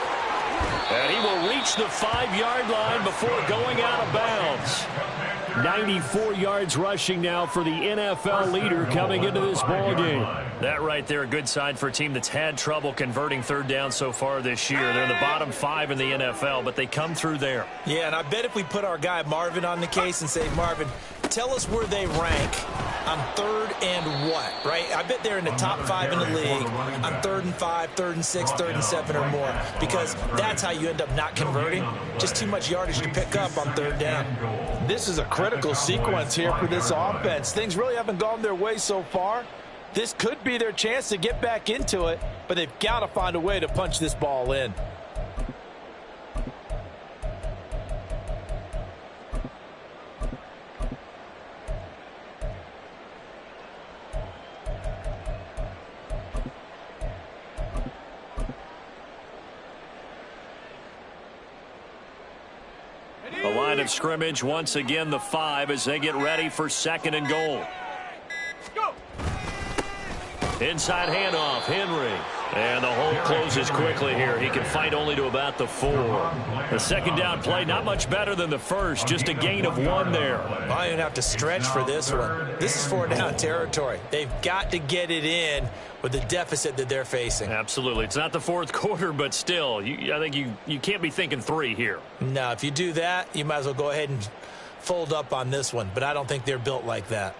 And he will reach the 5-yard line before going out of bounds. 94 yards rushing now for the NFL leader coming into this ball game. That right there, a good sign for a team that's had trouble converting third down so far this year. They're in the bottom 5 in the NFL, but they come through there. Yeah, and I bet if we put our guy Marvin on the case and say, Marvin, tell us where they rank on third and what, right? I bet they're in the top 5 in the league on 3rd and 5, 3rd and 6, 3rd and 7 or more, because that's how you end up not converting. Just too much yardage to pick up on third down. This is a critical sequence here for this offense. Things really haven't gone their way so far. This could be their chance to get back into it, but they've got to find a way to punch this ball in. The line of scrimmage, once again, the 5 as they get ready for second and goal. Inside handoff, Henry. And the hole closes quickly here. He can fight only to about the 4. The second down play, not much better than the first. Just a gain of 1 there. I don't have to stretch for this one. This is 4-down territory. They've got to get it in with the deficit that they're facing. Absolutely. It's not the fourth quarter, but still, I think you can't be thinking 3 here. No, if you do that, you might as well go ahead and fold up on this one. But I don't think they're built like that.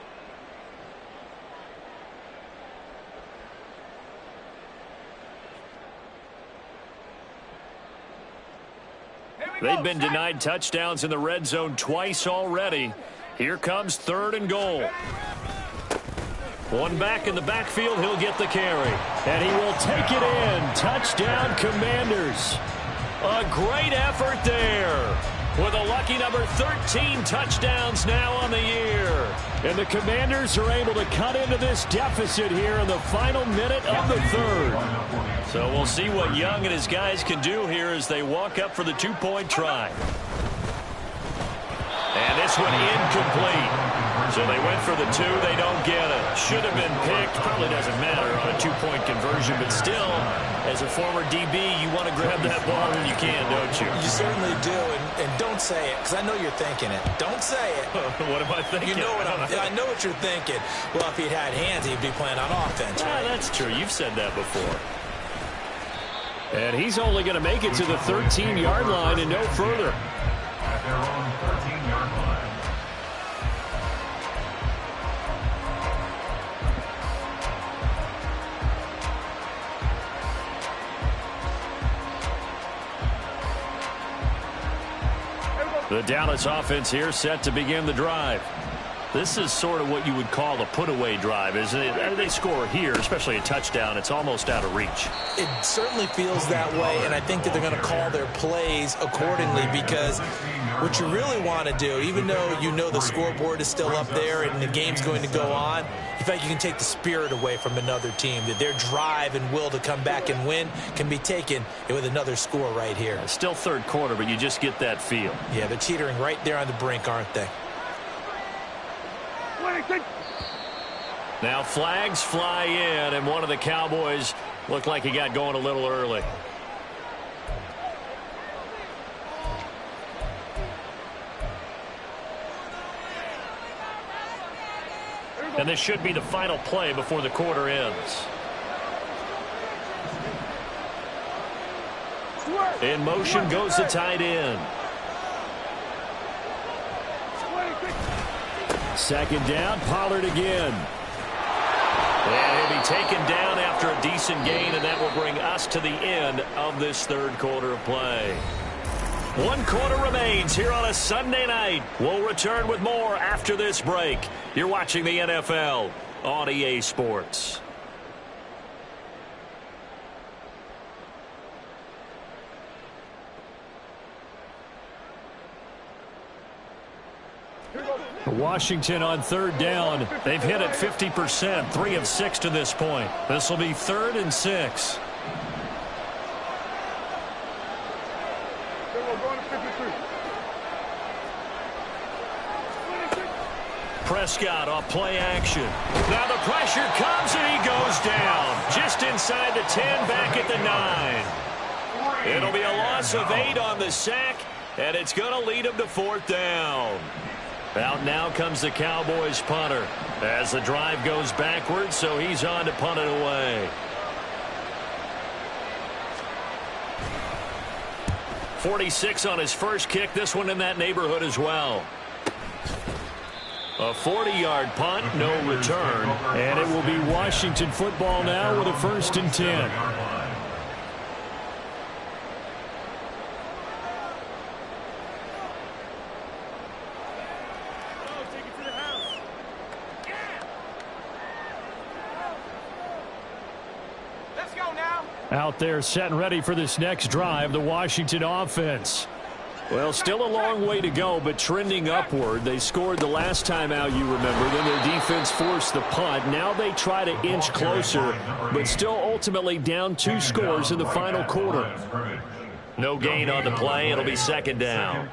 They've been denied touchdowns in the red zone twice already. Here comes third and goal. One back in the backfield, he'll get the carry. And he will take it in. Touchdown, Commanders. A great effort there. With a lucky number 13 touchdowns now on the year. And the Commanders are able to cut into this deficit here in the final minute of the third. So we'll see what Young and his guys can do here as they walk up for the two-point try. And this one incomplete. So they went for the two. They don't get it. Should have been picked. Probably doesn't matter on a two-point conversion. But still, as a former DB, you want to grab that ball when you can, don't you? You certainly do. And don't say it, because I know you're thinking it. Don't say it. What am I thinking? You know what I know what you're thinking. Well, if he'd had hands, he'd be playing on offense. Right? That's true. You've said that before. And he's only going to make it to the 13-yard line and no further. At their own 13-yard line. The Dallas offense here set to begin the drive. This is sort of what you would call a put-away drive, isn't it? They score here, especially a touchdown. It's almost out of reach. It certainly feels that way, and I think that they're going to call their plays accordingly, because what you really want to do, even though you know the scoreboard is still up there and the game's going to go on, you feel like you can take the spirit away from another team, that their drive and will to come back and win can be taken with another score right here. Still third quarter, but you just get that feel. Yeah, they're teetering right there on the brink, aren't they? Now flags fly in, and one of the Cowboys looked like he got going a little early. And this should be the final play before the quarter ends. In motion goes the tight end. Second down, Pollard again. And he'll be taken down after a decent gain, and that will bring us to the end of this third quarter of play. One quarter remains here on a Sunday night. We'll return with more after this break. You're watching the NFL on EA Sports. Washington on third down. They've hit it 50%, 3 of 6 to this point. This will be 3rd and 6. Prescott off play action. Now the pressure comes and he goes down. Just inside the 10, back at the 9. It'll be a loss of 8 on the sack, and it's going to lead him to 4th down. Out now comes the Cowboys punter as the drive goes backwards, so he's on to punt it away. 46 on his first kick. This one in that neighborhood as well. A 40-yard punt, no return. And it will be Washington football now with a 1st and 10. Out there set and ready for this next drive, the Washington offense. Well, still a long way to go, but trending upward. They scored the last time out, you remember. Then their defense forced the punt. Now they try to inch closer, but still ultimately down 2 scores in the final quarter. No gain on the play. It'll be 2nd down.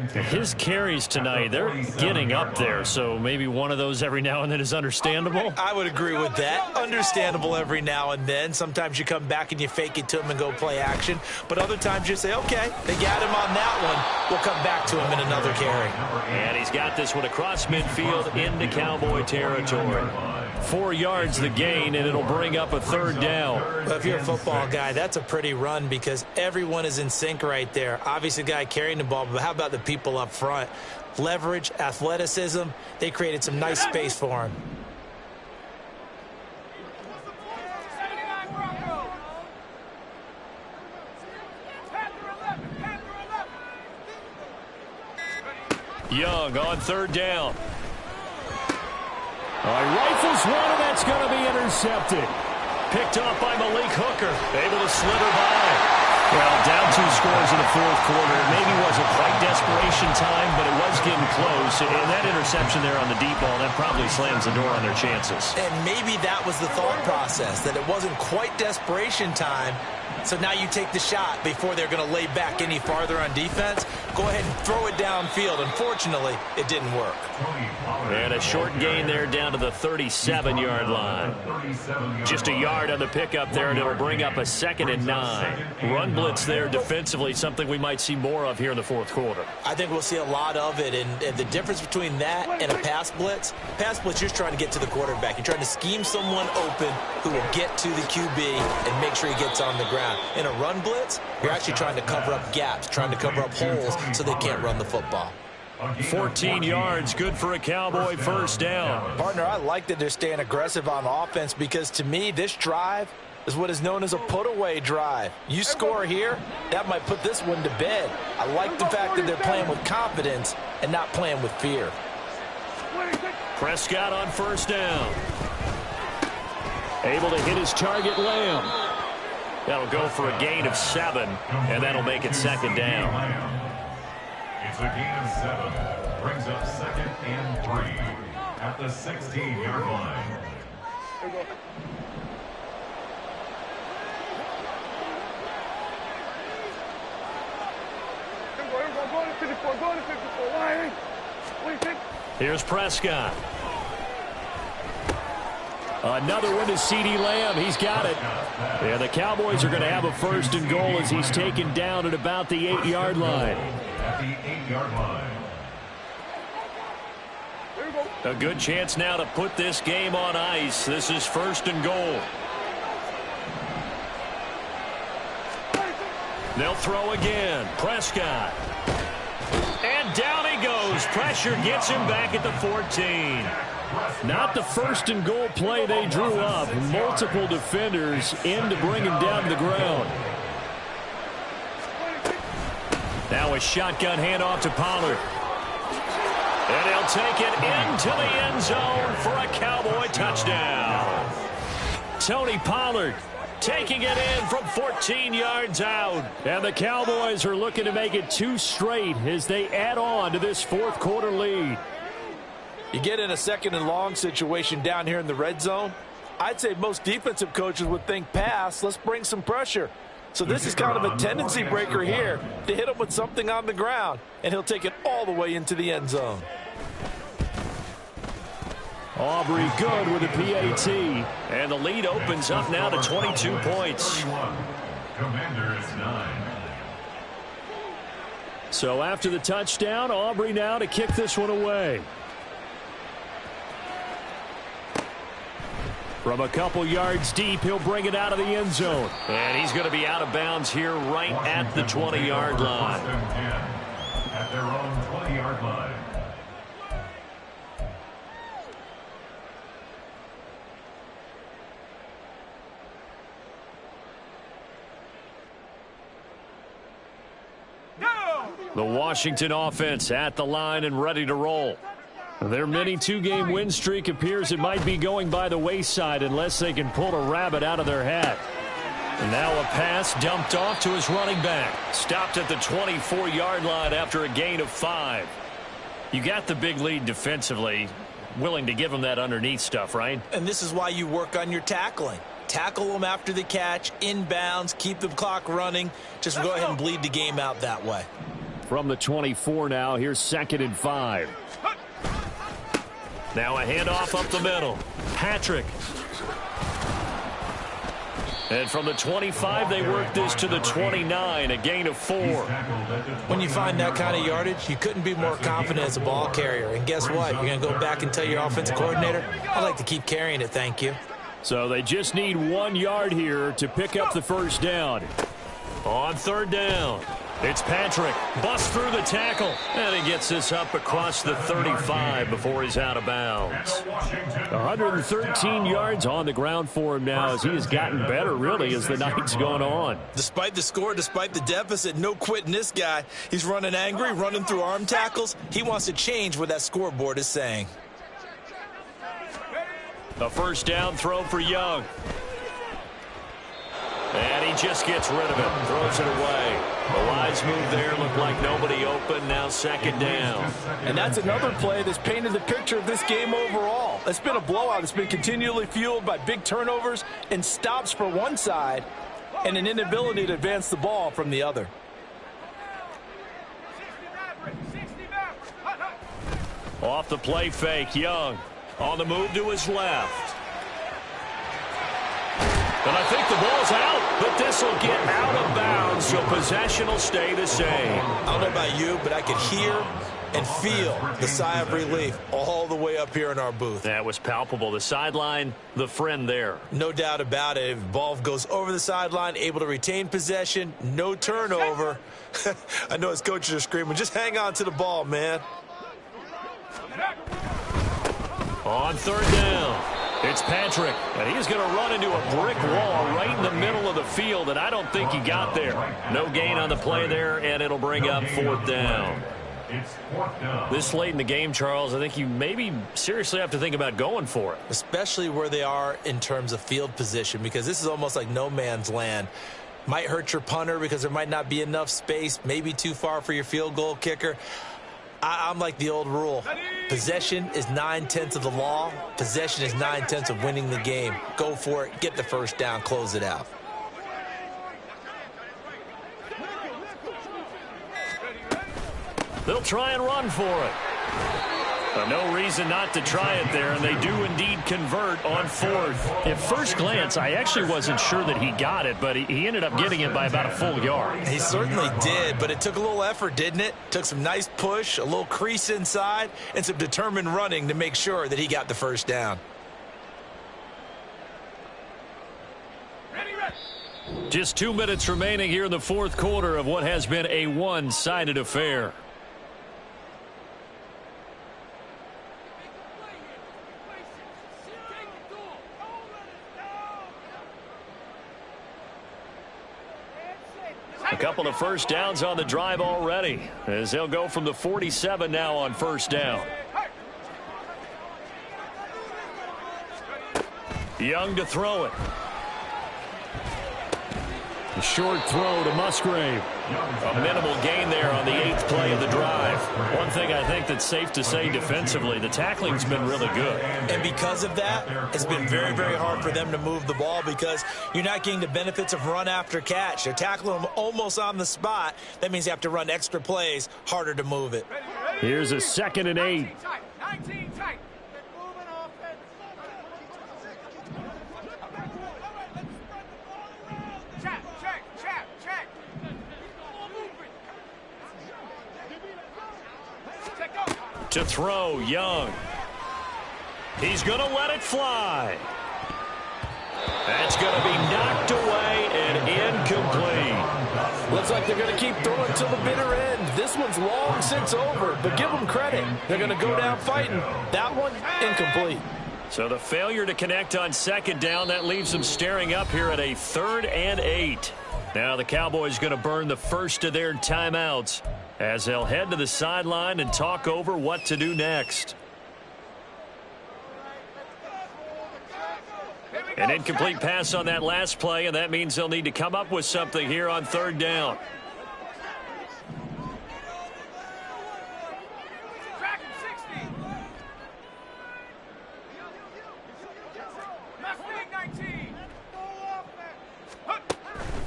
His carries tonight, they're getting up there, so maybe one of those every now and then is understandable. I would agree with that. Understandable every now and then. Sometimes you come back and you fake it to him and go play action. But other times you say, okay, they got him on that one. We'll come back to him in another carry. And he's got this one across midfield into Cowboy territory. 4 yards the gain, and it'll bring up a 3rd down. Well, if you're a football guy, that's a pretty run because everyone is in sync right there. Obviously, the guy carrying the ball, but how about the people up front? Leverage, athleticism, they created some nice space for him. Young on 3rd down. Rifles throws one, and that's going to be intercepted. Picked off by Malik Hooker. Able to slither by. Well, down 2 scores in the fourth quarter. It maybe wasn't quite desperation time, but it was getting close. And that interception there on the deep ball, that probably slams the door on their chances. And maybe that was the thought process, that it wasn't quite desperation time. So now you take the shot before they're going to lay back any farther on defense. Go ahead and throw it downfield. Unfortunately, it didn't work. And a short gain there down to the 37-yard line. Just a yard on the pickup there, and it'll bring up a 2nd and 9. Run blitz there defensively, something we might see more of here in the fourth quarter. I think we'll see a lot of it, and the difference between that and a pass blitz, you're trying to get to the quarterback. You're trying to scheme someone open who will get to the QB and make sure he gets on the ground. In a run blitz, you're actually trying to cover up gaps, trying to cover up holes so they can't run the football. 14 yards, good for a Cowboy first down. Partner, I like that they're staying aggressive on offense because, to me, this drive is what is known as a put-away drive. You score here, that might put this one to bed. I like the fact that they're playing with confidence and not playing with fear. Prescott on first down. Able to hit his target, Lamb. That'll go for a gain of 7, and that'll make it 2nd down. It's a gain of 7. Brings up 2nd and 3 at the 16-yard line. Here's Prescott. Another one to CeeDee Lamb. He's got it. Yeah, the Cowboys are going to have a 1st and goal as he's taken down at about the 8-yard line. At the 8-yard line. A good chance now to put this game on ice. This is 1st and goal. They'll throw again. Prescott. And down he goes. Pressure gets him back at the 14. Not the 1st and goal play they drew up. Multiple defenders in to bring him down to the ground. Now a shotgun handoff to Pollard. And he'll take it into the end zone for a Cowboy touchdown. Tony Pollard taking it in from 14 yards out. And the Cowboys are looking to make it 2 straight as they add on to this fourth quarter lead. You get in a 2nd and long situation down here in the red zone. I'd say most defensive coaches would think pass. Let's bring some pressure. So this is kind of a tendency breaker here to hit him with something on the ground, and he'll take it all the way into the end zone. Aubrey good with a PAT. And the lead opens up now to 22 points. Commanders 9. So after the touchdown, Aubrey now to kick this one away. From a couple yards deep, he'll bring it out of the end zone. And he's going to be out of bounds here right at the 20-yard line. At their own 20-yard line. The Washington offense at the line and ready to roll. Their mini 2-game win streak appears it might be going by the wayside unless they can pull a rabbit out of their hat. And now a pass dumped off to his running back. Stopped at the 24-yard line after a gain of 5. You got the big lead defensively. Willing to give him that underneath stuff, right? And this is why you work on your tackling. Tackle them after the catch, inbounds, keep the clock running. Just go ahead and bleed the game out that way. From the 24 now, here's 2nd and 5. Now a handoff up the middle. Patrick. And from the 25, they work this to the 29, a gain of 4. When you find that kind of yardage, you couldn't be more confident as a ball carrier. And guess what? You're going to go back and tell your offensive coordinator, I'd like to keep carrying it, thank you. So they just need 1 yard here to pick up the first down. On 3rd down. It's Patrick. Busts through the tackle. And he gets this up across the 35 before he's out of bounds. 113 yards on the ground for him now as he has gotten better, really, as the night's gone on. Despite the score, despite the deficit, no quitting this guy. He's running angry, running through arm tackles. He wants to change what that scoreboard is saying. A first down throw for Young. And he just gets rid of it. Throws it away. A wise move there. Looked like nobody open. Now second down. And that's another play that's painted the picture of this game overall. It's been a blowout. It's been continually fueled by big turnovers and stops for one side and an inability to advance the ball from the other. Off the play fake, Young on the move to his left. And I think the ball's out, but this will get out of bounds, so possession will stay the same. I don't know about you, but I could hear and feel the sigh of relief all the way up here in our booth. That was palpable. The sideline, the friend there. No doubt about it. If the ball goes over the sideline, able to retain possession, no turnover. I know his coaches are screaming, just hang on to the ball, man. On third down, it's Patrick, and he's going to run into a brick wall right in the middle of the field, and I don't think he got there. No gain on the play there, and it'll bring up fourth down. This late in the game, Charles, I think you maybe seriously have to think about going for it. Especially where they are in terms of field position, because this is almost like no man's land. Might hurt your punter because there might not be enough space, maybe too far for your field goal kicker. I'm like the old rule. Possession is 9/10 of the law. Possession is 9/10 of winning the game. Go for it. Get the first down. Close it out. They'll try and run for it. But no reason not to try it there, and they do indeed convert on fourth. At first glance, I actually wasn't sure that he got it, but he ended up getting it by about a full yard. He certainly did, but it took a little effort, didn't it? Took some nice push, a little crease inside, and some determined running to make sure that he got the first down. Just 2 minutes remaining here in the fourth quarter of what has been a one-sided affair. A couple of first downs on the drive already, as they'll go from the 47 now on first down. Young to throw it. A short throw to Musgrave. A minimal gain there on the 8th play of the drive. One thing I think that's safe to say defensively, the tackling's been really good. And because of that, it's been very, very hard for them to move the ball because you're not getting the benefits of run after catch. They're tackling them almost on the spot. That means you have to run extra plays, harder to move it. Here's a 2nd and 8. 19 tight. To throw, Young. He's going to let it fly. That's going to be knocked away and incomplete. Looks like they're going to keep throwing to the bitter end. This one's long since over, but give them credit. They're going to go down fighting. That one, incomplete. So the failure to connect on second down, that leaves them staring up here at a 3rd and 8. Now the Cowboys going to burn the first of their timeouts as they'll head to the sideline and talk over what to do next. An incomplete pass on that last play, and that means they'll need to come up with something here on 3rd down.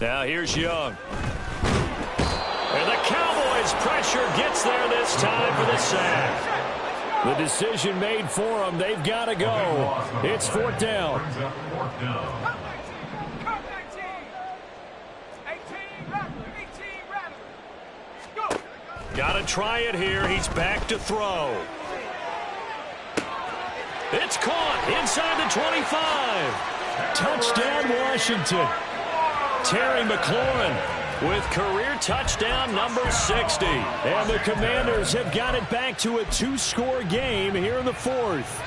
Now here's Young. And the Cowboys' pressure gets there this time for the sack. The decision made for them. They've got to go. It's 4th down. Got to try it here. He's back to throw. It's caught inside the 25. Touchdown, Washington. Terry McLaurin with career touchdown number 60. And the Commanders have got it back to a 2-score game here in the 4th.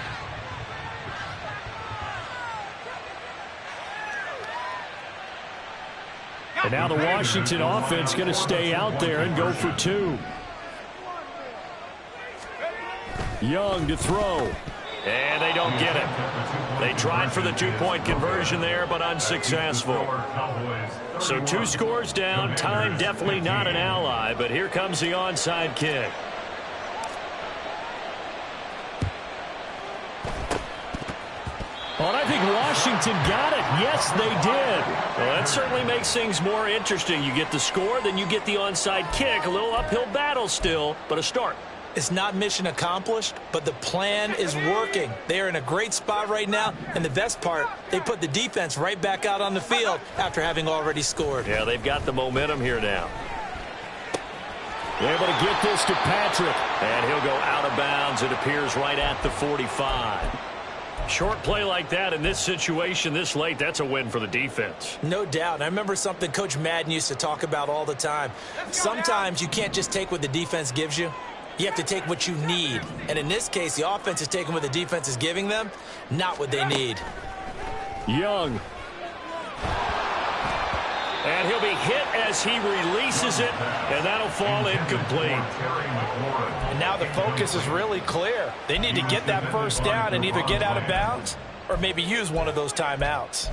And now the Washington offense going to stay out there and go for 2. Young to throw. And they don't get it. They tried for the two-point conversion there, but unsuccessful. So 2 scores down. Time definitely not an ally, but here comes the onside kick. Well, and I think Washington got it. Yes, they did. Well, that certainly makes things more interesting. You get the score, then you get the onside kick. A little uphill battle still, but a start. It's not mission accomplished, but the plan is working. They are in a great spot right now, and the best part, they put the defense right back out on the field after having already scored. Yeah, they've got the momentum here now. Able to get this to Patrick. And he'll go out of bounds, it appears, right at the 45. Short play like that in this situation this late, that's a win for the defense. No doubt. And I remember something Coach Madden used to talk about all the time. Sometimes you can't just take what the defense gives you. You have to take what you need. And in this case, the offense is taking what the defense is giving them, not what they need. Young. And he'll be hit as he releases it, and that'll fall incomplete. And now the focus is really clear. They need to get that first down and either get out of bounds or maybe use one of those timeouts.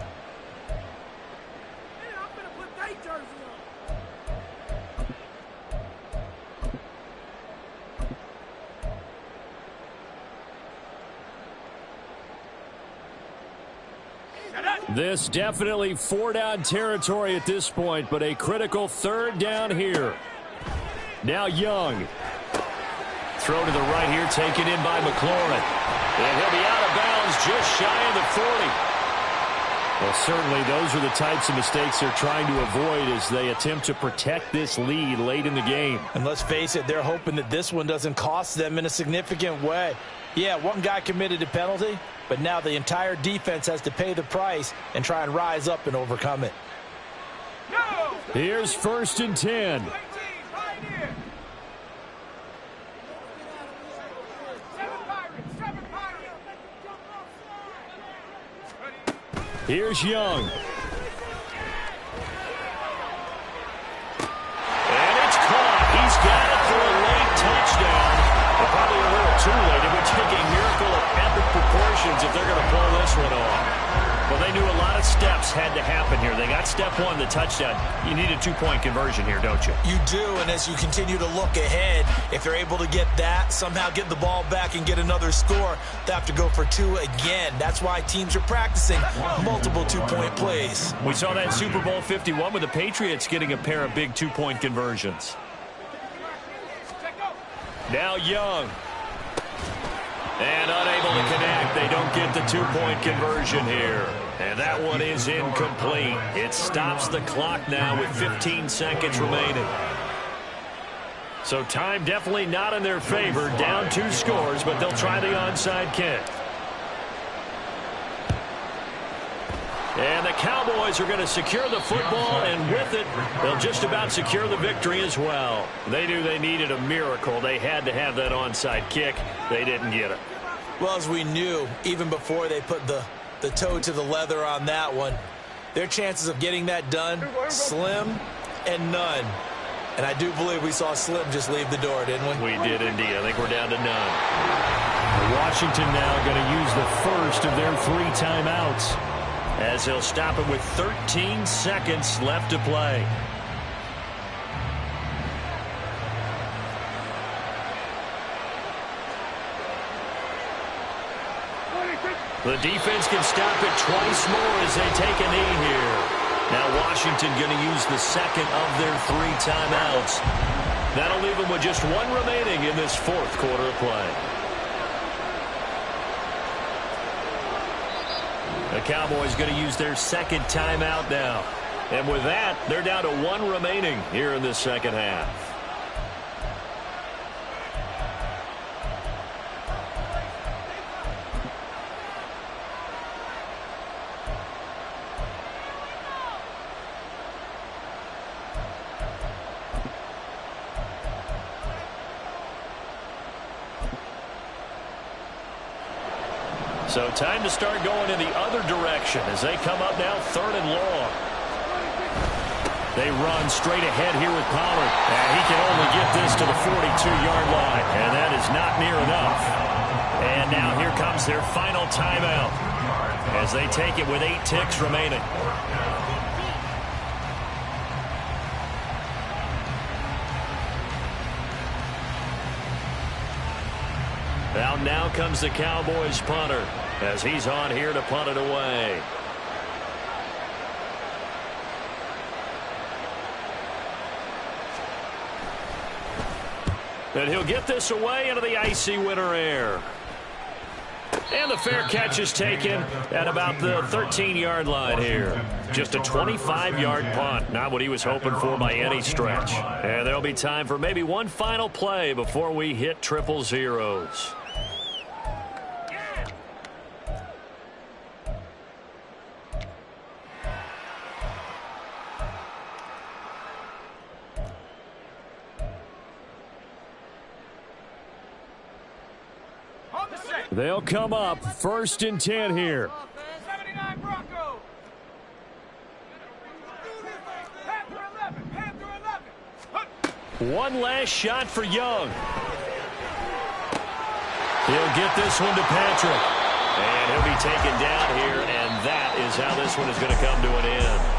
This definitely 4-down territory at this point, but a critical 3rd down here. Now Young. Throw to the right here, taken in by McLaurin. And he'll be out of bounds just shy of the 40. Well, certainly those are the types of mistakes they're trying to avoid as they attempt to protect this lead late in the game. And let's face it, they're hoping that this one doesn't cost them in a significant way. Yeah, one guy committed a penalty, but now the entire defense has to pay the price and try and rise up and overcome it. Here's 1st and 10. Here's Young. And it's caught. He's got it for a late touchdown. But probably a little too late. It would take a miracle of epic proportions if they're going to pull this one off. Well, they knew a lot of steps had to happen here. They got step 1, the touchdown. You need a 2-point conversion here, don't you? You do, and as you continue to look ahead, if they're able to get that, somehow get the ball back and get another score, they have to go for 2 again. That's why teams are practicing multiple 2-point plays. We saw that Super Bowl 51 with the Patriots getting a pair of big 2-point conversions. Now Young. And unable to connect. They don't get the 2-point conversion here. And that one is incomplete. It stops the clock now with 15 seconds remaining. So time definitely not in their favor. Down 2 scores, but they'll try the onside kick. And the Cowboys are going to secure the football, and with it, they'll just about secure the victory as well. They knew they needed a miracle. They had to have that onside kick. They didn't get it. Well, as we knew, even before they put the toe to the leather on that one, their chances of getting that done, slim and none. And I do believe we saw Slim just leave the door, didn't we? We did indeed. I think we're down to none. Washington now going to use the first of their 3 timeouts, as he'll stop it with 13 seconds left to play. The defense can stop it twice more as they take a knee here. Now Washington going to use the second of their 3 timeouts. That'll leave them with just 1 remaining in this 4th quarter of play. The Cowboys going to use their 2nd timeout now. And with that, they're down to 1 remaining here in this 2nd half. So time to start going in the other direction as they come up now 3rd and long. They run straight ahead here with Pollard. And he can only get this to the 42-yard line. And that is not near enough. And now here comes their final timeout as they take it with 8 ticks remaining. Now comes the Cowboys punter as he's on here to punt it away. And he'll get this away into the icy winter air. And the fair catch is taken at about the 13-yard line here. Just a 25-yard punt. Not what he was hoping for by any stretch. And there'll be time for maybe one final play before we hit triple zeros. They'll come up 1st and 10 here. 79 Broncos. One last shot for Young. He'll get this one to Patrick. And he'll be taken down here, and that is how this one is going to come to an end.